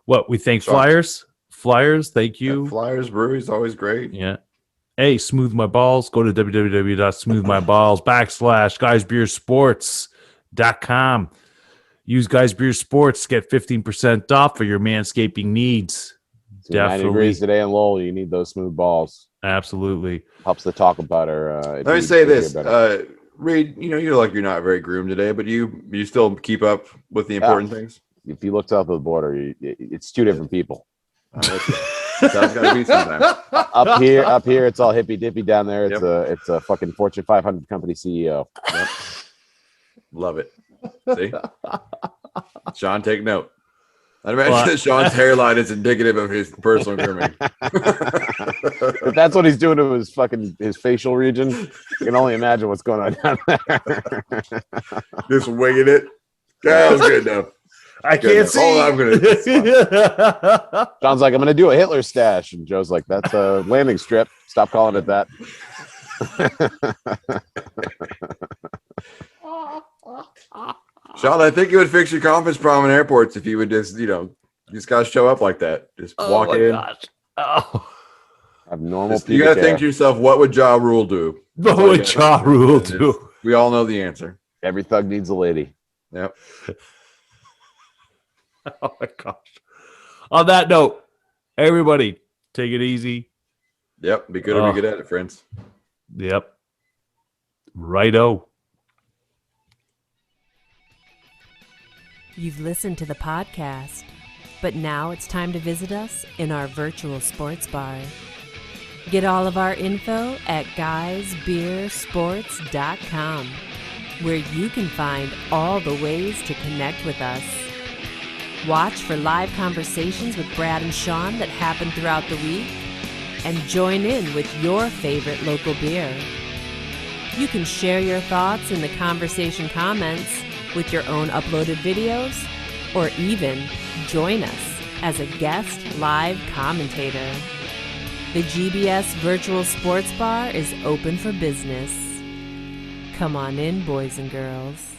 S3: what we thank
S2: Sorry.
S3: Flyers. Thank you.
S2: Flyers Brewery is always great.
S3: Yeah. Hey, Smooth My Balls. Go to www.smoothmyballs.com. Use Guys Beer Sports. Get 15% off for your manscaping needs.
S4: It's 90
S3: Definitely.
S4: degrees today in Lowell. You need those smooth balls.
S3: Absolutely.
S4: Helps the talcum powder.
S2: Let me say this, Reed. You're like you're not very groomed today, but you still keep up with the important things.
S4: If you look south of the border, it's two different people.
S2: That's gotta be sometime.
S4: Up here, it's all hippy dippy. Down there, it's a fucking Fortune 500 company CEO.
S2: Yep. Love it. See, Sean, take note. I imagine that Sean's hairline is indicative of his personal grooming.
S4: If that's what he's doing to his facial region, you can only imagine what's going on down there.
S2: Just winging it. That was good enough.
S3: I can't see.
S2: Hold on, I'm gonna.
S4: John's like, I'm gonna do a Hitler stash, and Joe's like, that's a landing strip. Stop calling it that.
S2: Sean, I think it would fix your conference problem in airports if you would just, you just gotta show up like that. Just walk in.
S3: Gosh. Oh,
S4: Have normal.
S2: You gotta think to yourself, what would Ja Rule do?
S3: what would Ja Rule do?
S2: We all know the answer.
S4: Every thug needs a lady.
S2: Yep.
S3: Oh my gosh. On that note, everybody, take it easy.
S2: Yep. Be good or be good at it, friends.
S3: Yep. Righto.
S1: You've listened to the podcast, but now it's time to visit us in our virtual sports bar. Get all of our info at guysbeersports.com, where you can find all the ways to connect with us. Watch for live conversations with Brad and Sean that happen throughout the week, and join in with your favorite local beer. You can share your thoughts in the conversation comments with your own uploaded videos, or even join us as a guest live commentator. The GBS Virtual Sports Bar is open for business. Come on in, boys and girls.